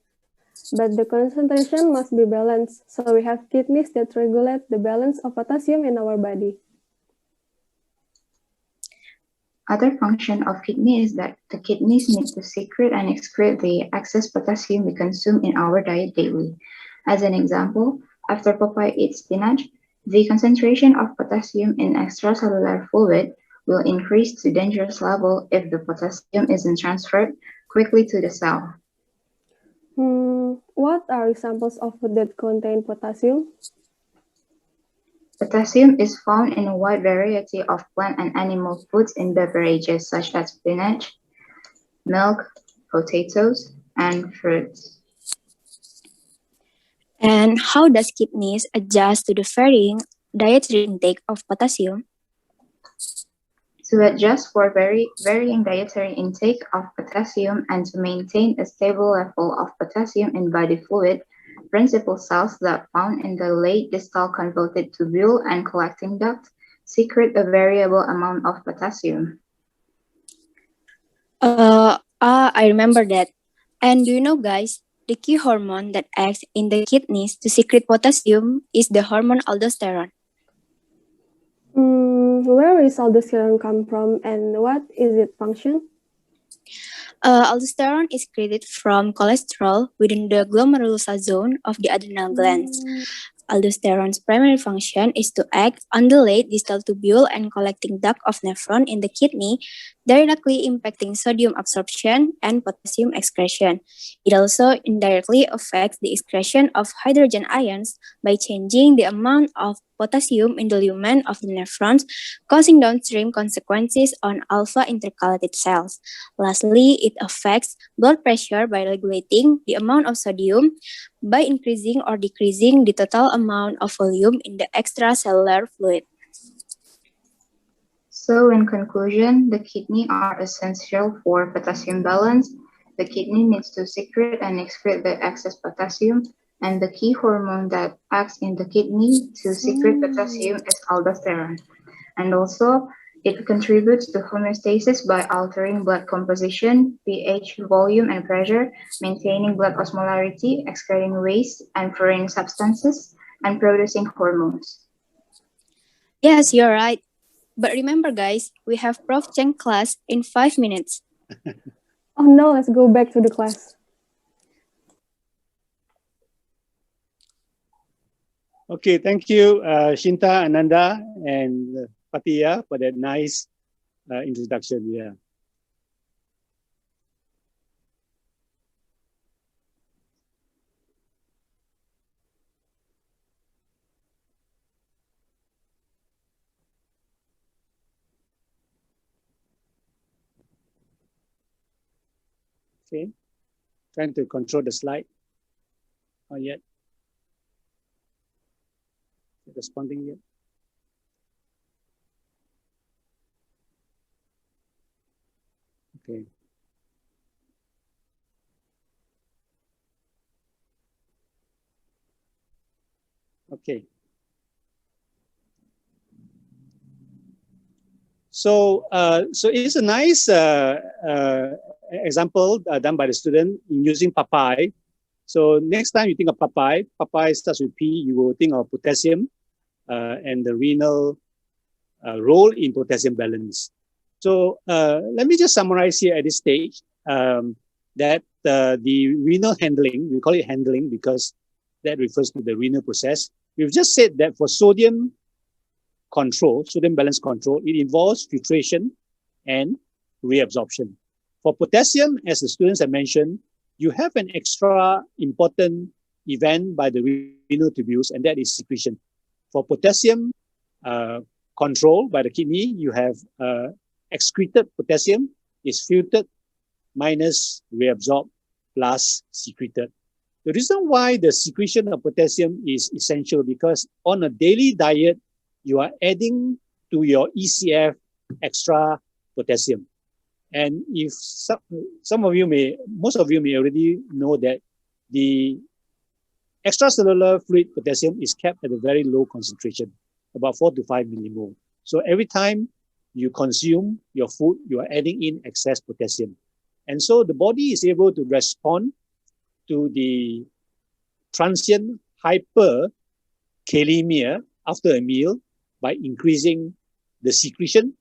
But the concentration must be balanced, so we have kidneys that regulate the balance of potassium in our body. Other function of kidney is that the kidneys need to secrete and excrete the excess potassium we consume in our diet daily. As an example, after Popeye eats spinach, the concentration of potassium in extracellular fluid will increase to dangerous level if the potassium isn't transferred quickly to the cell. What are examples of food that contain potassium? Potassium is found in a wide variety of plant and animal foods in beverages such as spinach, milk, potatoes, and fruits. And how does kidneys adjust to the varying dietary intake of potassium? To adjust for varying dietary intake of potassium and to maintain a stable level of potassium in body fluid, principal cells that found in the late distal convoluted tubule and collecting duct secrete a variable amount of potassium. I remember that. And do you know, guys, the key hormone that acts in the kidneys to secrete potassium is the hormone aldosterone. Where is aldosterone come from and what is its function? Aldosterone is created from cholesterol within the glomerular zone of the adrenal glands. Aldosterone's primary function is to act on the late distal tubule and collecting duct of nephron in the kidney, directly impacting sodium absorption and potassium excretion. It also indirectly affects the excretion of hydrogen ions by changing the amount of potassium in the lumen of the nephrons, causing downstream consequences on alpha intercalated cells. Lastly, it affects blood pressure by regulating the amount of sodium by increasing or decreasing the total amount of volume in the extracellular fluid. So in conclusion, the kidney are essential for potassium balance. The kidney needs to secrete and excrete the excess potassium, and the key hormone that acts in the kidney to secrete potassium is aldosterone. And also, it contributes to homeostasis by altering blood composition, pH, volume, and pressure, maintaining blood osmolarity, excreting waste and foreign substances, and producing hormones. Yes, you're right. But remember, guys, we have Prof. Cheng class in 5 minutes. Oh no, let's go back to the class. Okay, thank you, Shinta, Ananda, and Fatia for that nice introduction. Yeah. Okay, trying to control the slide. Not yet. Responding yet. Okay. Okay. So it's a nice example done by the student in using Popeye. So next time you think of Popeye, Popeye starts with P, you will think of potassium and the renal role in potassium balance. So let me just summarize here at this stage that the renal handling, we call it handling because that refers to the renal process. We've just said that for sodium control, sodium balance control, it involves filtration and reabsorption. For potassium, as the students have mentioned, you have an extra important event by the renal tubules, and that is secretion. For potassium control by the kidney, you have excreted potassium is filtered minus reabsorbed plus secreted. The reason why the secretion of potassium is essential because on a daily diet, you are adding to your ECF extra potassium. And if most of you may already know that the extracellular fluid potassium is kept at a very low concentration, about 4 to 5 millimole. So every time you consume your food, you are adding in excess potassium. And so the body is able to respond to the transient hyperkalemia after a meal by increasing the secretion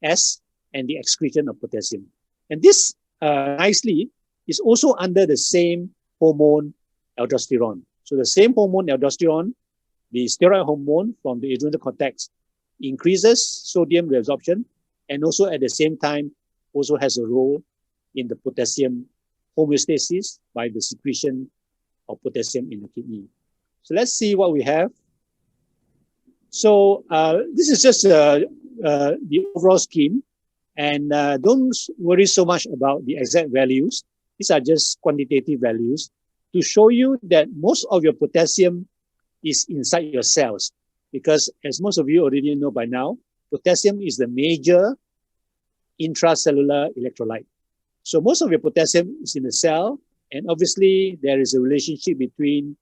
S and the excretion of potassium. And this nicely is also under the same hormone aldosterone. So the same hormone aldosterone, the steroid hormone from the adrenal cortex, increases sodium reabsorption and also at the same time also has a role in the potassium homeostasis by the secretion of potassium in the kidney. So let's see what we have. So this is just the overall scheme, and don't worry so much about the exact values. These are just quantitative values to show you that most of your potassium is inside your cells, because as most of you already know by now, potassium is the major intracellular electrolyte. So most of your potassium is in the cell, and obviously there is a relationship between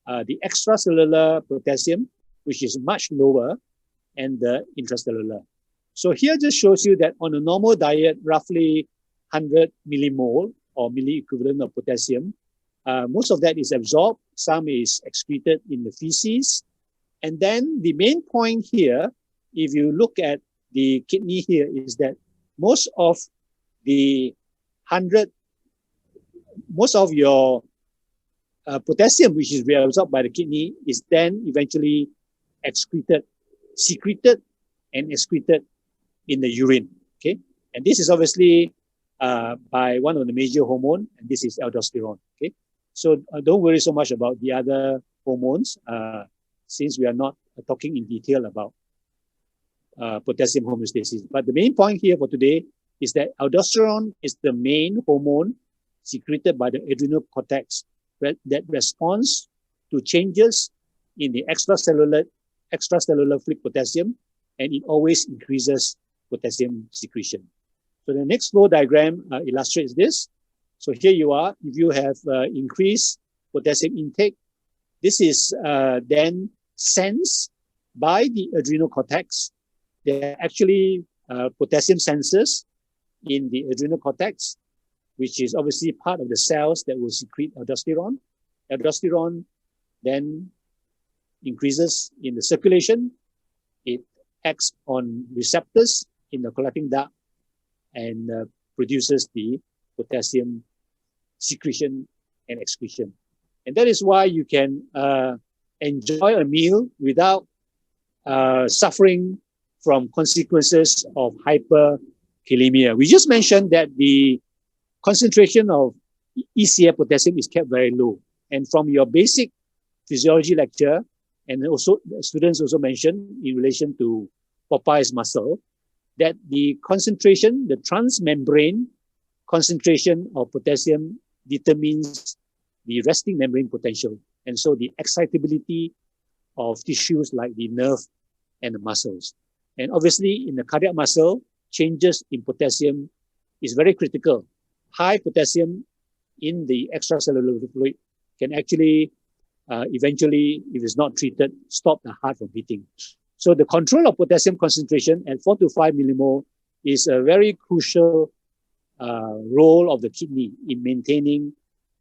the extracellular potassium, which is much lower, and the intracellular. So here just shows you that on a normal diet, roughly 100 millimole or milliequivalent of potassium, most of that is absorbed, some is excreted in the feces. And then the main point here, if you look at the kidney here, is that most of your potassium, which is reabsorbed by the kidney, is then eventually excreted, secreted, and excreted in the urine. Okay, and this is obviously by one of the major hormones, and this is aldosterone. Okay, so don't worry so much about the other hormones, since we are not talking in detail about potassium homeostasis. But the main point here for today is that aldosterone is the main hormone secreted by the adrenal cortex that responds to changes in the extracellular fluid potassium, and it always increases potassium secretion. So the next flow diagram illustrates this. So here you are, if you have increased potassium intake, this is then sensed by the adrenal cortex. There are actually potassium sensors in the adrenal cortex, which is obviously part of the cells that will secrete aldosterone. Aldosterone then increases in the circulation. It acts on receptors in the collecting duct and produces the potassium secretion and excretion. And that is why you can enjoy a meal without suffering from consequences of hyperkalemia. We just mentioned that the concentration of ECF potassium is kept very low. And from your basic physiology lecture, and also the students also mentioned in relation to Popeye's muscle, that the concentration, the transmembrane concentration of potassium determines the resting membrane potential. And so the excitability of tissues like the nerve and the muscles. And obviously in the cardiac muscle, changes in potassium is very critical. High potassium in the extracellular fluid can actually eventually, if it's not treated, stop the heart from beating. So the control of potassium concentration at 4 to 5 millimole is a very crucial role of the kidney in maintaining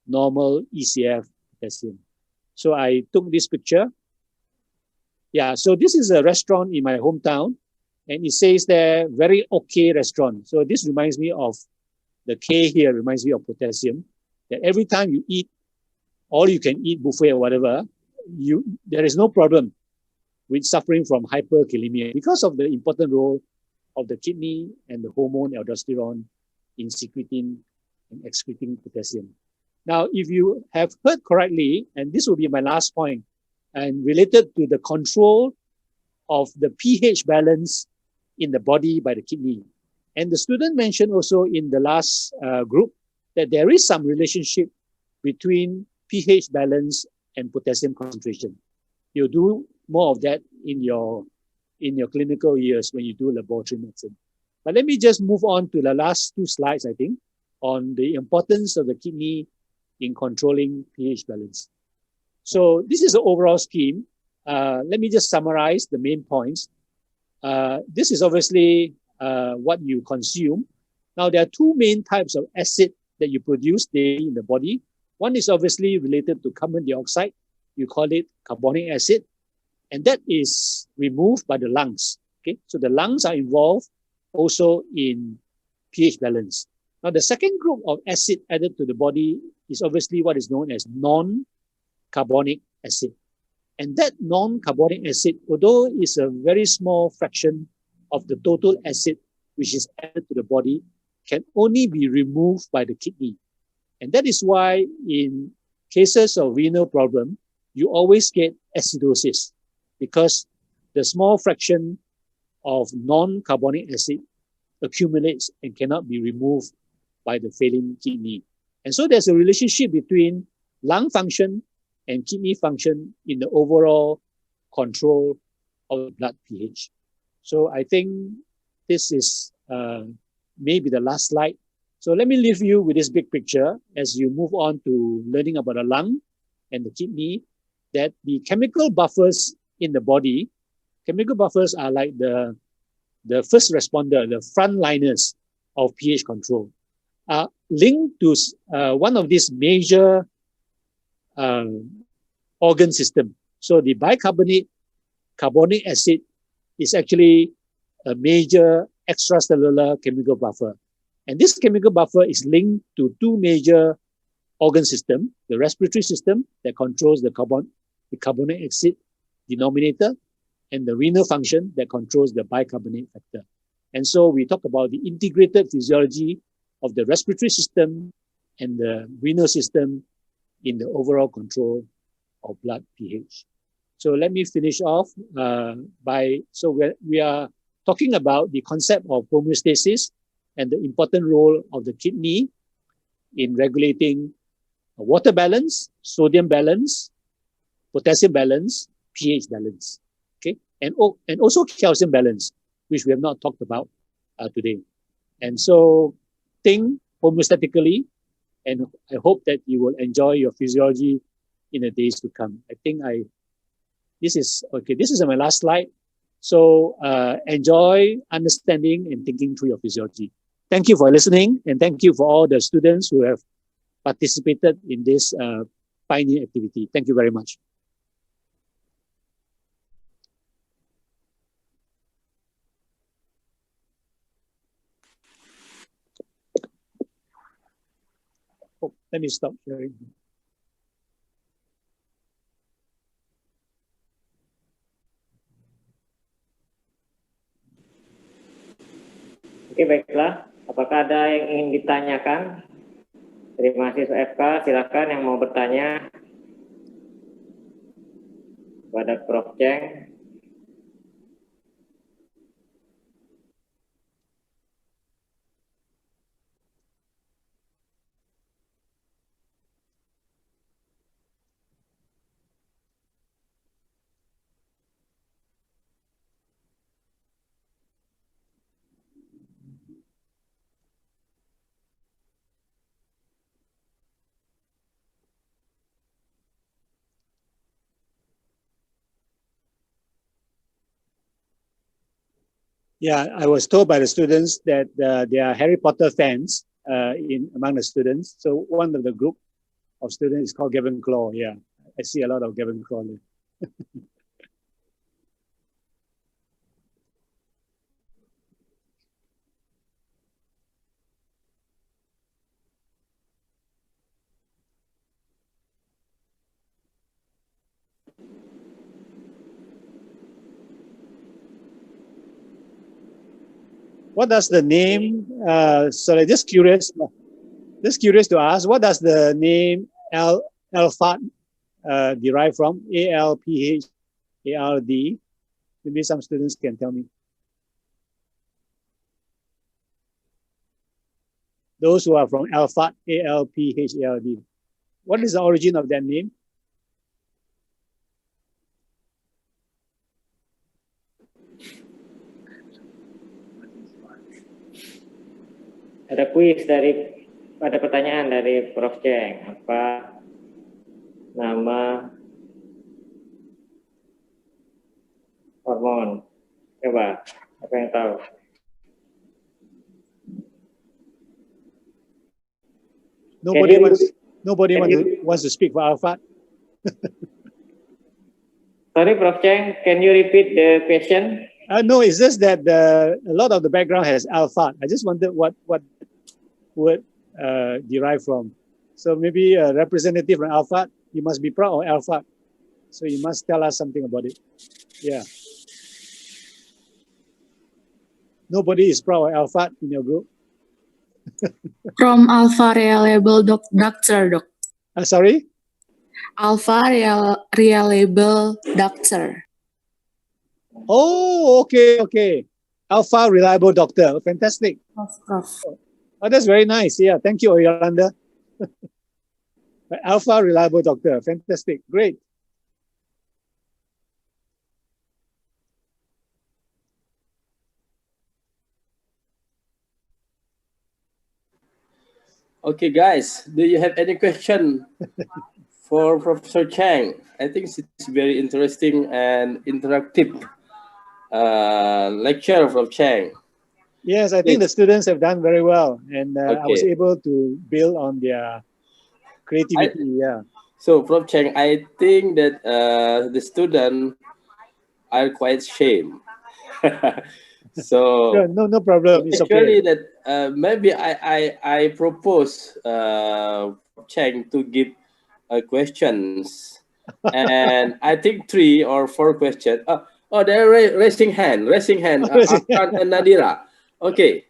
normal ECF potassium. So I took this picture. Yeah, so this is a restaurant in my hometown, and it says there, very okay restaurant. So this reminds me of the K here, reminds me of potassium, that every time you eat, all you can eat buffet or whatever, there is no problem. with suffering from hyperkalemia because of the important role of the kidney and the hormone aldosterone in secreting and excreting potassium. Now, if you have heard correctly, and this will be my last point, and related to the control of the pH balance in the body by the kidney. And the student mentioned also in the last group that there is some relationship between pH balance and potassium concentration. You do more of that in your clinical years when you do laboratory medicine. But let me just move on to the last two slides, I think, on the importance of the kidney in controlling pH balance. So this is the overall scheme. Let me just summarize the main points. This is obviously what you consume. Now, there are two main types of acid that you produce daily in the body. One is obviously related to carbon dioxide. You call it carbonic acid. And that is removed by the lungs. Okay, so the lungs are involved also in pH balance. Now, the second group of acid added to the body is obviously what is known as non-carbonic acid. And that non-carbonic acid, although it's a very small fraction of the total acid which is added to the body, can only be removed by the kidney. And that is why in cases of renal problem, you always get acidosis, because the small fraction of non-carbonic acid accumulates and cannot be removed by the failing kidney. And so there's a relationship between lung function and kidney function in the overall control of blood pH. So I think this is maybe the last slide. So let me leave you with this big picture as you move on to learning about the lung and the kidney, that the chemical buffers in the body, chemical buffers are like the first responder, the frontliners of pH control, are linked to one of these major organ system. So the bicarbonate carbonic acid is actually a major extracellular chemical buffer. And this chemical buffer is linked to two major organ systems, the respiratory system that controls the carbonic acid denominator, and the renal function that controls the bicarbonate factor. And so we talk about the integrated physiology of the respiratory system and the renal system in the overall control of blood pH. So let me finish off we are talking about the concept of homeostasis and the important role of the kidney in regulating water balance, sodium balance, potassium balance, pH balance, okay, and also calcium balance, which we have not talked about today. And so think homeostatically, and I hope that you will enjoy your physiology in the days to come. I think this is my last slide. So enjoy understanding and thinking through your physiology. Thank you for listening, and thank you for all the students who have participated in this pioneer activity. Thank you very much. Oh, let me stop sharing. Oke, baiklah. Apakah ada yang ingin ditanyakan? Dari mahasiswa FK, silakan yang mau bertanya kepada Prof. Cheng. Yeah, I was told by the students that they are Harry Potter fans among the students. So one of the group of students is called Gavin Claw. Yeah, I see a lot of Gavin Claw there. What does the name, sorry, just curious to ask, what does the name alpha derive from? ALPHARD. Maybe some students can tell me. Those who are from alpha, ALPHARD. What is the origin of that name? Ada pertanyaan dari Prof. Cheng. Apa nama hormon? Coba, apa yang tahu? Nobody wants to speak for alpha. Sorry, Prof. Cheng, can you repeat the question? No, it's just that a lot of the background has alpha. I just wondered what would derive from. So maybe a representative from alpha, you must be proud of alpha. So you must tell us something about it. Yeah. Nobody is proud of alpha in your group. From Alpha Reliable Doctor, Doc. Sorry? Alpha Reliable Doctor. Oh, okay. Alpha Reliable Doctor. Fantastic. Prof. Oh, that's very nice. Yeah, thank you, Yolanda. Alpha Reliable Doctor. Fantastic. Great. Okay, guys, do you have any question for Professor Cheng? I think it's very interesting and interactive lecture from Cheng. Yes, I think the students have done very well, and I was Okay. able to build on their creativity. So, Prof. Cheng, I think that the students are quite shame. So Sure, no problem. It's actually, okay. that maybe I propose Cheng to give questions, and I think 3 or 4 questions. Oh, they're raising hand. Arkan and Nadira. Okay,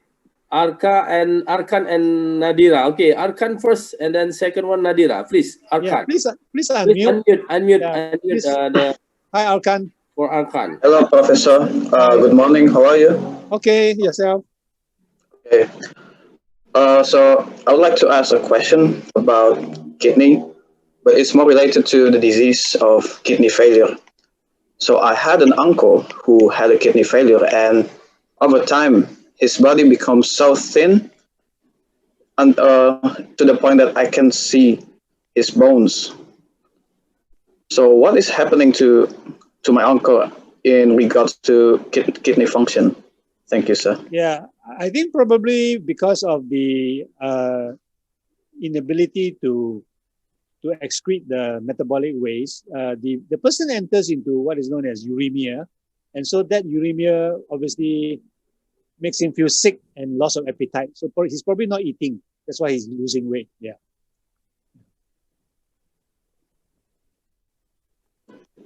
Arkan and Nadira. Okay, Arkan first, and then second one Nadira. Please, Arkan. Please unmute. Unmute. Hi, Arkan. For Arkan. Hello, Professor. Good morning. How are you? Okay, yourself. Okay. So I would like to ask a question about kidney, but it's more related to the disease of kidney failure. So I had an uncle who had a kidney failure, and over time, his body becomes so thin, and to the point that I can see his bones. So what is happening to my uncle in regards to kidney function? Thank you, sir. Yeah, I think probably because of the inability to excrete the metabolic waste, the person enters into what is known as uremia, and so that uremia obviously makes him feel sick and loss of appetite. So he's probably not eating. That's why he's losing weight. Yeah.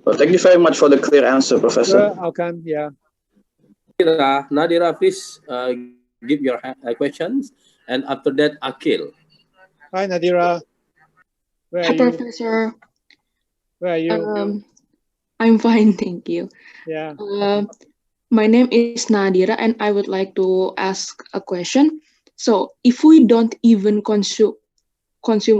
Well, thank you very much for the clear answer, Professor. Sure, Alkan, yeah. Nadira, please give your questions, and after that, Akil. Hi, Nadira. Where are Hi, you? Professor. Where are you? I'm fine, thank you. Yeah. My name is Nadira, and I would like to ask a question. So, if we don't even consume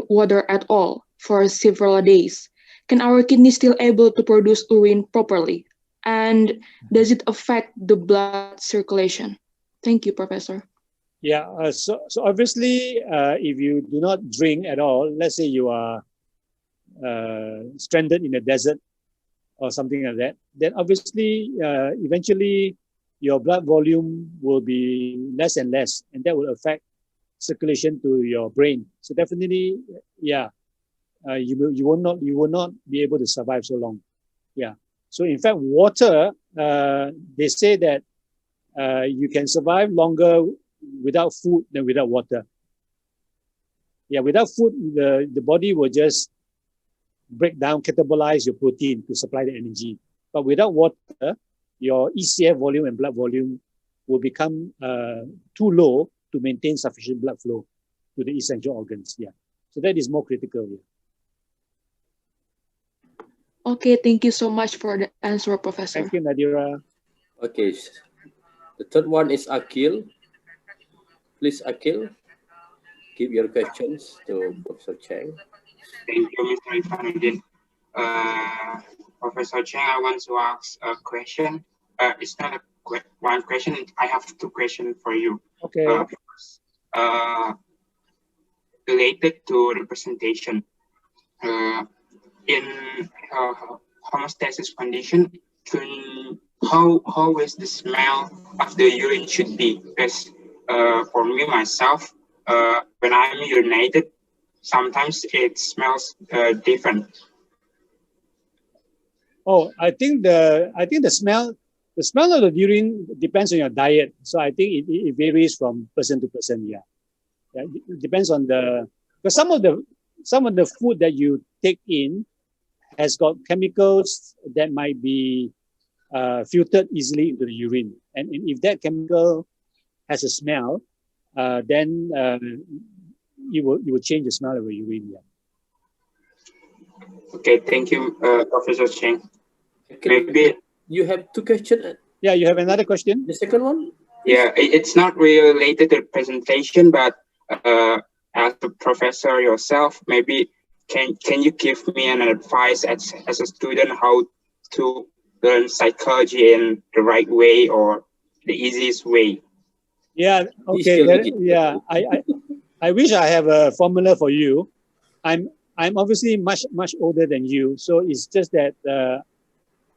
water at all for several days, can our kidney still able to produce urine properly? And does it affect the blood circulation? Thank you, Professor. Yeah, so obviously, if you do not drink at all, let's say you are stranded in a desert or something like that, then obviously, eventually, your blood volume will be less and less, and that will affect circulation to your brain. So definitely, yeah, you will not be able to survive so long. Yeah. So in fact, water, they say that you can survive longer without food than without water. Yeah, without food, the body will just break down, catabolize your protein to supply the energy. But without water, your ECF volume and blood volume will become too low to maintain sufficient blood flow to the essential organs. Yeah. So that is more critical. Yeah. Okay, thank you so much for the answer, Professor. Thank you, Nadira. Okay, the third one is Akil. Please, Akil, give your questions to Professor Cheng. Thank you, Mr. Ifanuddin. Professor Cheng, I want to ask a question. It's not one question. I have two questions for you. Okay. Related to representation. In homeostasis condition, how is the smell of the urine should be? Because for me myself, when I'm urinated, sometimes it smells different. Oh, I think the smell of the urine depends on your diet. So I think it varies from person to person. Yeah, it depends on because some of the food that you take in has got chemicals that might be filtered easily into the urine, and if that chemical has a smell, then you will change the smell of the urine. Yeah. Okay, thank you, Professor Cheng. Maybe you have two questions. Yeah, you have another question. The second one. Yeah, it's not really related to the presentation, but as a professor yourself, maybe can you give me an advice as a student how to learn psychology in the right way or the easiest way? Yeah. Okay. Yeah. I wish I have a formula for you. I'm obviously much older than you, so it's just that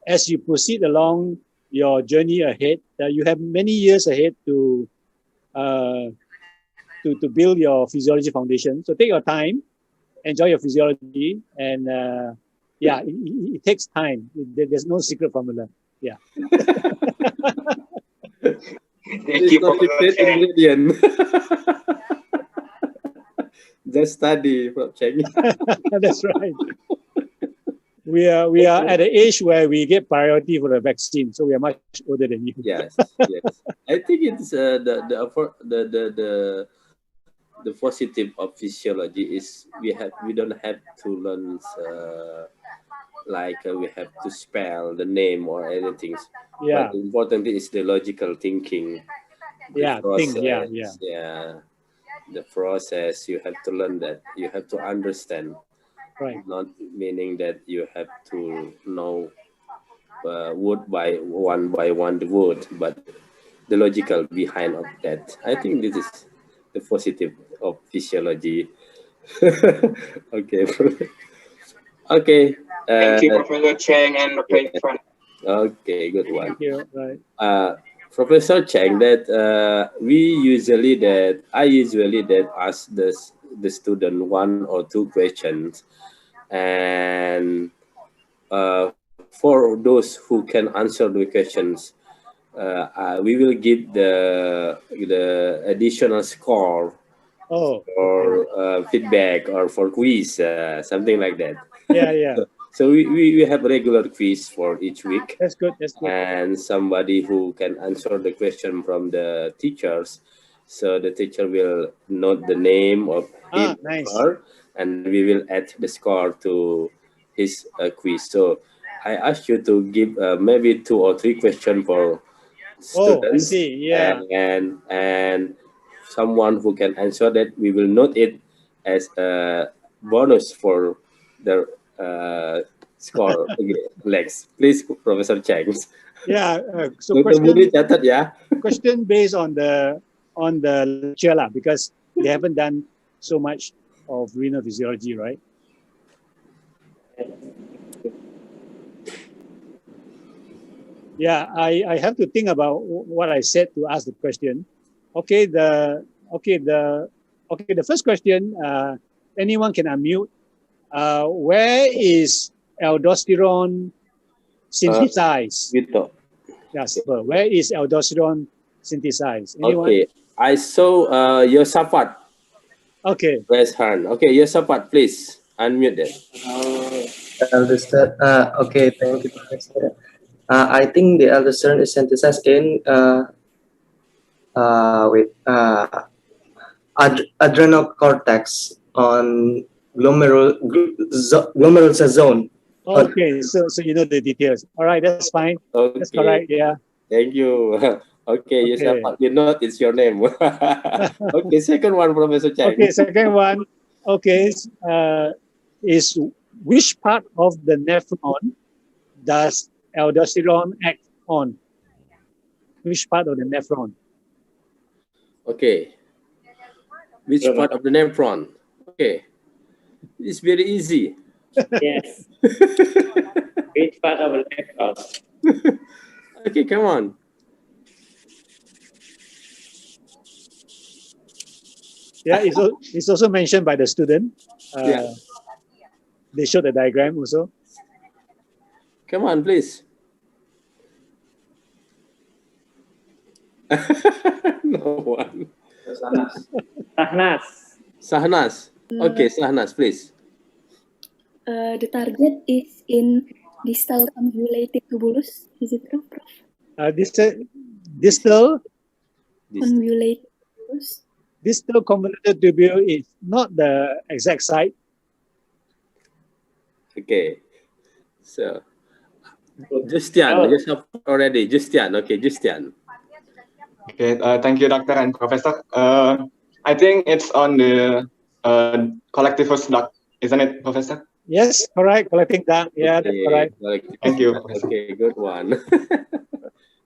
as you proceed along your journey ahead, you have many years ahead to build your physiology foundation. So take your time, enjoy your physiology, and yeah, it takes time. There's no secret formula. Yeah. Thank you for the ingredient. Just study, Prof. Cheng. That's right. We are at an age where we get priority for the vaccine, so we are much older than you. Yes, yes. I think it's the positive of physiology is we don't have to learn we have to spell the name or anything. Yeah. But important is the logical thinking. Yeah. Process, yeah. The process, you have to learn that. You have to understand. Right. Not meaning that you have to know word by one the word, but the logical behind of that. I think this is the positive of physiology. Okay. Okay. Thank you, Professor Cheng and Dr. Irfan. Okay, good one. Thank you. Right. Professor Cheng, that I usually ask the student one or two questions, and for those who can answer the questions, we will give the additional score or feedback or for quiz, something like that. Yeah. So we have regular quiz for each week. That's good. That's good. And somebody who can answer the question from the teachers. So the teacher will note the name of him or her, and we will add the score to his quiz. So I ask you to give maybe 2 or 3 questions for students. Oh, I see. Yeah. And someone who can answer that, we will note it as a bonus for the score. Lex, please, Professor Cheng. Yeah. So question based on the lecture because they haven't done so much of renal physiology, right? Yeah, I have to think about what I said to ask the question. Okay, the first question, anyone can unmute. Where is aldosterone synthesized? Yes, where is aldosterone synthesized? Anyone? Okay, I saw Yosafat. Okay. Raise hand. Okay, Yosafat, please unmute that. Okay, thank you, Professor. I think the aldosterone is synthesized in with adrenal cortex on glomerular zone. Okay, so you know the details. All right, that's fine. Okay. That's correct. Yeah. Thank you. Okay, yes, Okay. you know it's your name. Okay, second one, Professor Cheng. Okay, second one. Okay, is which part of the nephron does aldosterone act on? Which part of the nephron? Okay. Which part of the nephron? Okay. It's very easy. Yes. Which part of the nephron? Okay, come on. Yeah, it's also mentioned by the student. Yeah. They showed the diagram also. Come on, please. No one. Sahnas. Okay, Sahnas, please. The target is in distal convoluted tubulus. Is it true, Prof? Distal Convoluted tubulus. distal convoluted tubule is not the exact site. Okay. So, Justian, just up already. Justian, okay, Justian. Okay, thank you, Doctor and Professor. I think it's on the collectivus duct, isn't it, Professor? Yes, correct. Collecting duct. Yeah, that's correct. Thank you. Okay, good one.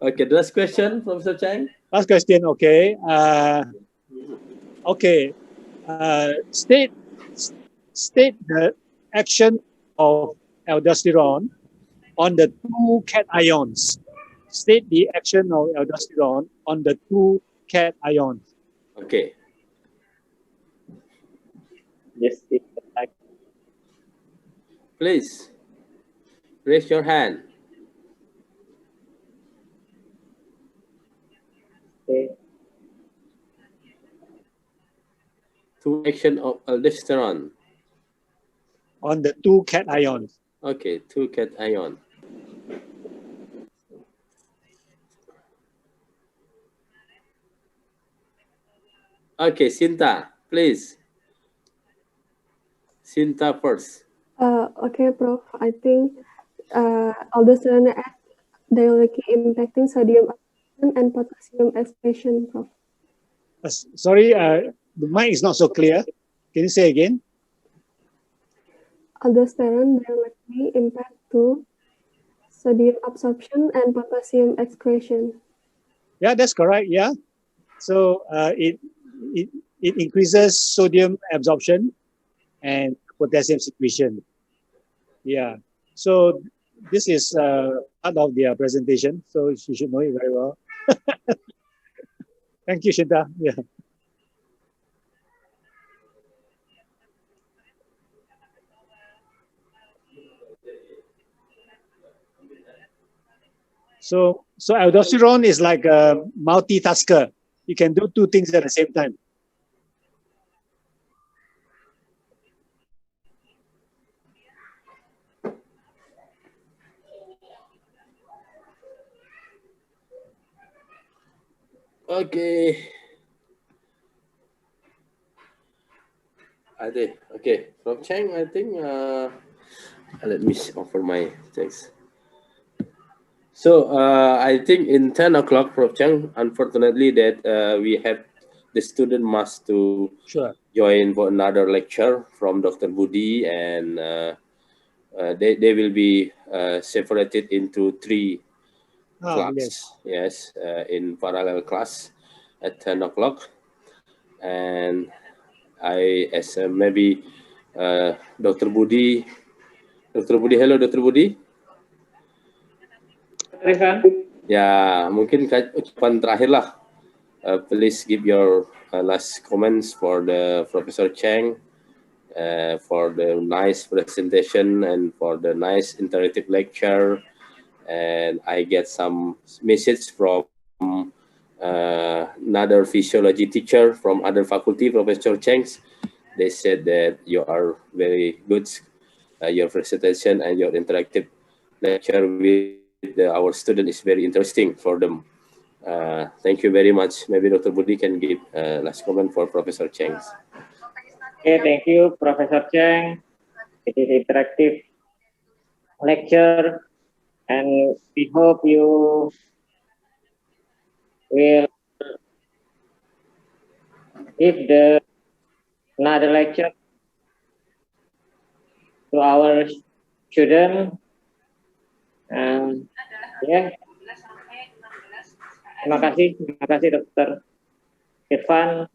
Okay, the last question, Professor Cheng. Last question. Okay. Okay. State the action of aldosterone on the two cations. State the action of aldosterone on the two cations. Okay. Yes. Please raise your hand. Okay. Two action of aldosterone on the two cations. Okay, two cation. Okay, Sinta, please. Sinta first. Okay, Prof. I think aldosterone acts directly impacting sodium absorption and potassium excretion, Prof. Sorry, the mic is not so clear. Can you say again? Aldosterone directly impact to sodium absorption and potassium excretion. Yeah, that's correct. Yeah. So it increases sodium absorption and potassium secretion. Yeah. So this is part of their presentation. So you should know it very well. Thank you, Shinta. Yeah. So aldosterone is like a multitasker. You can do two things at the same time. Okay. Okay, Prof Cheng, I think let me offer my thanks. So I think in 10 o'clock, Prof Cheng, unfortunately that we have the student must to join for another lecture from Dr. Budi, and they will be separated into three classes. Yes, in parallel class at 10 o'clock. And I, as maybe Dr. Budi, hello Dr. Budi. Ya, mungkin ucapan terakhir lah. Please give your last comments for the Professor Cheng, for the nice presentation and for the nice interactive lecture. And I get some message from another physiology teacher from other faculty, Professor Cheng. They said that you are very good, your presentation and your interactive lecture with our student is very interesting for them. Thank you very much. Maybe Dr. Budi can give last comment for Professor Cheng. Okay, thank you, Professor Cheng. It is interactive lecture, and we hope you will give another lecture to our student. And ya, terima kasih Dr. Irfan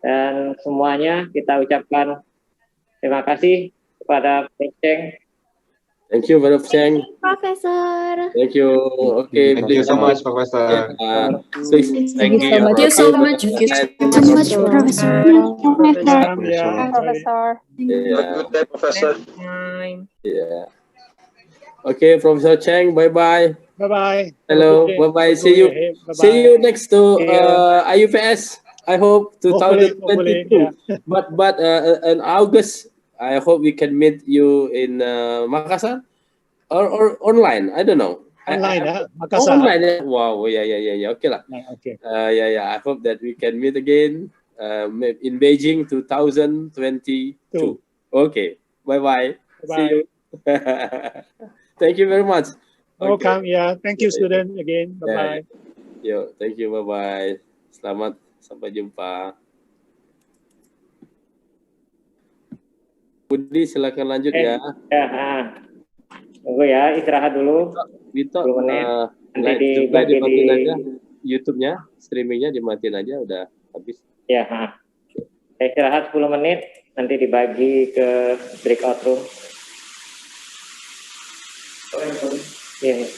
dan semuanya. Kita ucapkan terima kasih kepada Prof. Cheng. Thank you, Prof. Cheng. Professor. Thank you. Okay. Thank you so much, Professor. Thank you so much. Professor. Professor. Good day, Professor. Yeah. Okay, Professor Cheng. Bye bye. Bye bye. Hello. Bye bye. See you. See you next to IUPS. I hope 2022. Hopefully, yeah. But in August, I hope we can meet you in Makassar or online. I don't know. Online, Makassar. Online. Wow. Yeah. Okay lah. Okay. Yeah. I hope that we can meet again in Beijing 2022. Okay. Bye. See you. Thank you very much. Welcome. Yeah. Thank you, student. Again. Bye. Yo, thank you. Bye. Selamat. Sampai jumpa. Budi, silakan lanjut ya. Tunggu ya, istirahat dulu. Vito, 10 menit. Nanti dimatiin aja. YouTube-nya, streamingnya dimatiin aja, udah habis. Ya, saya istirahat 10 menit, nanti dibagi ke breakout room. Iya.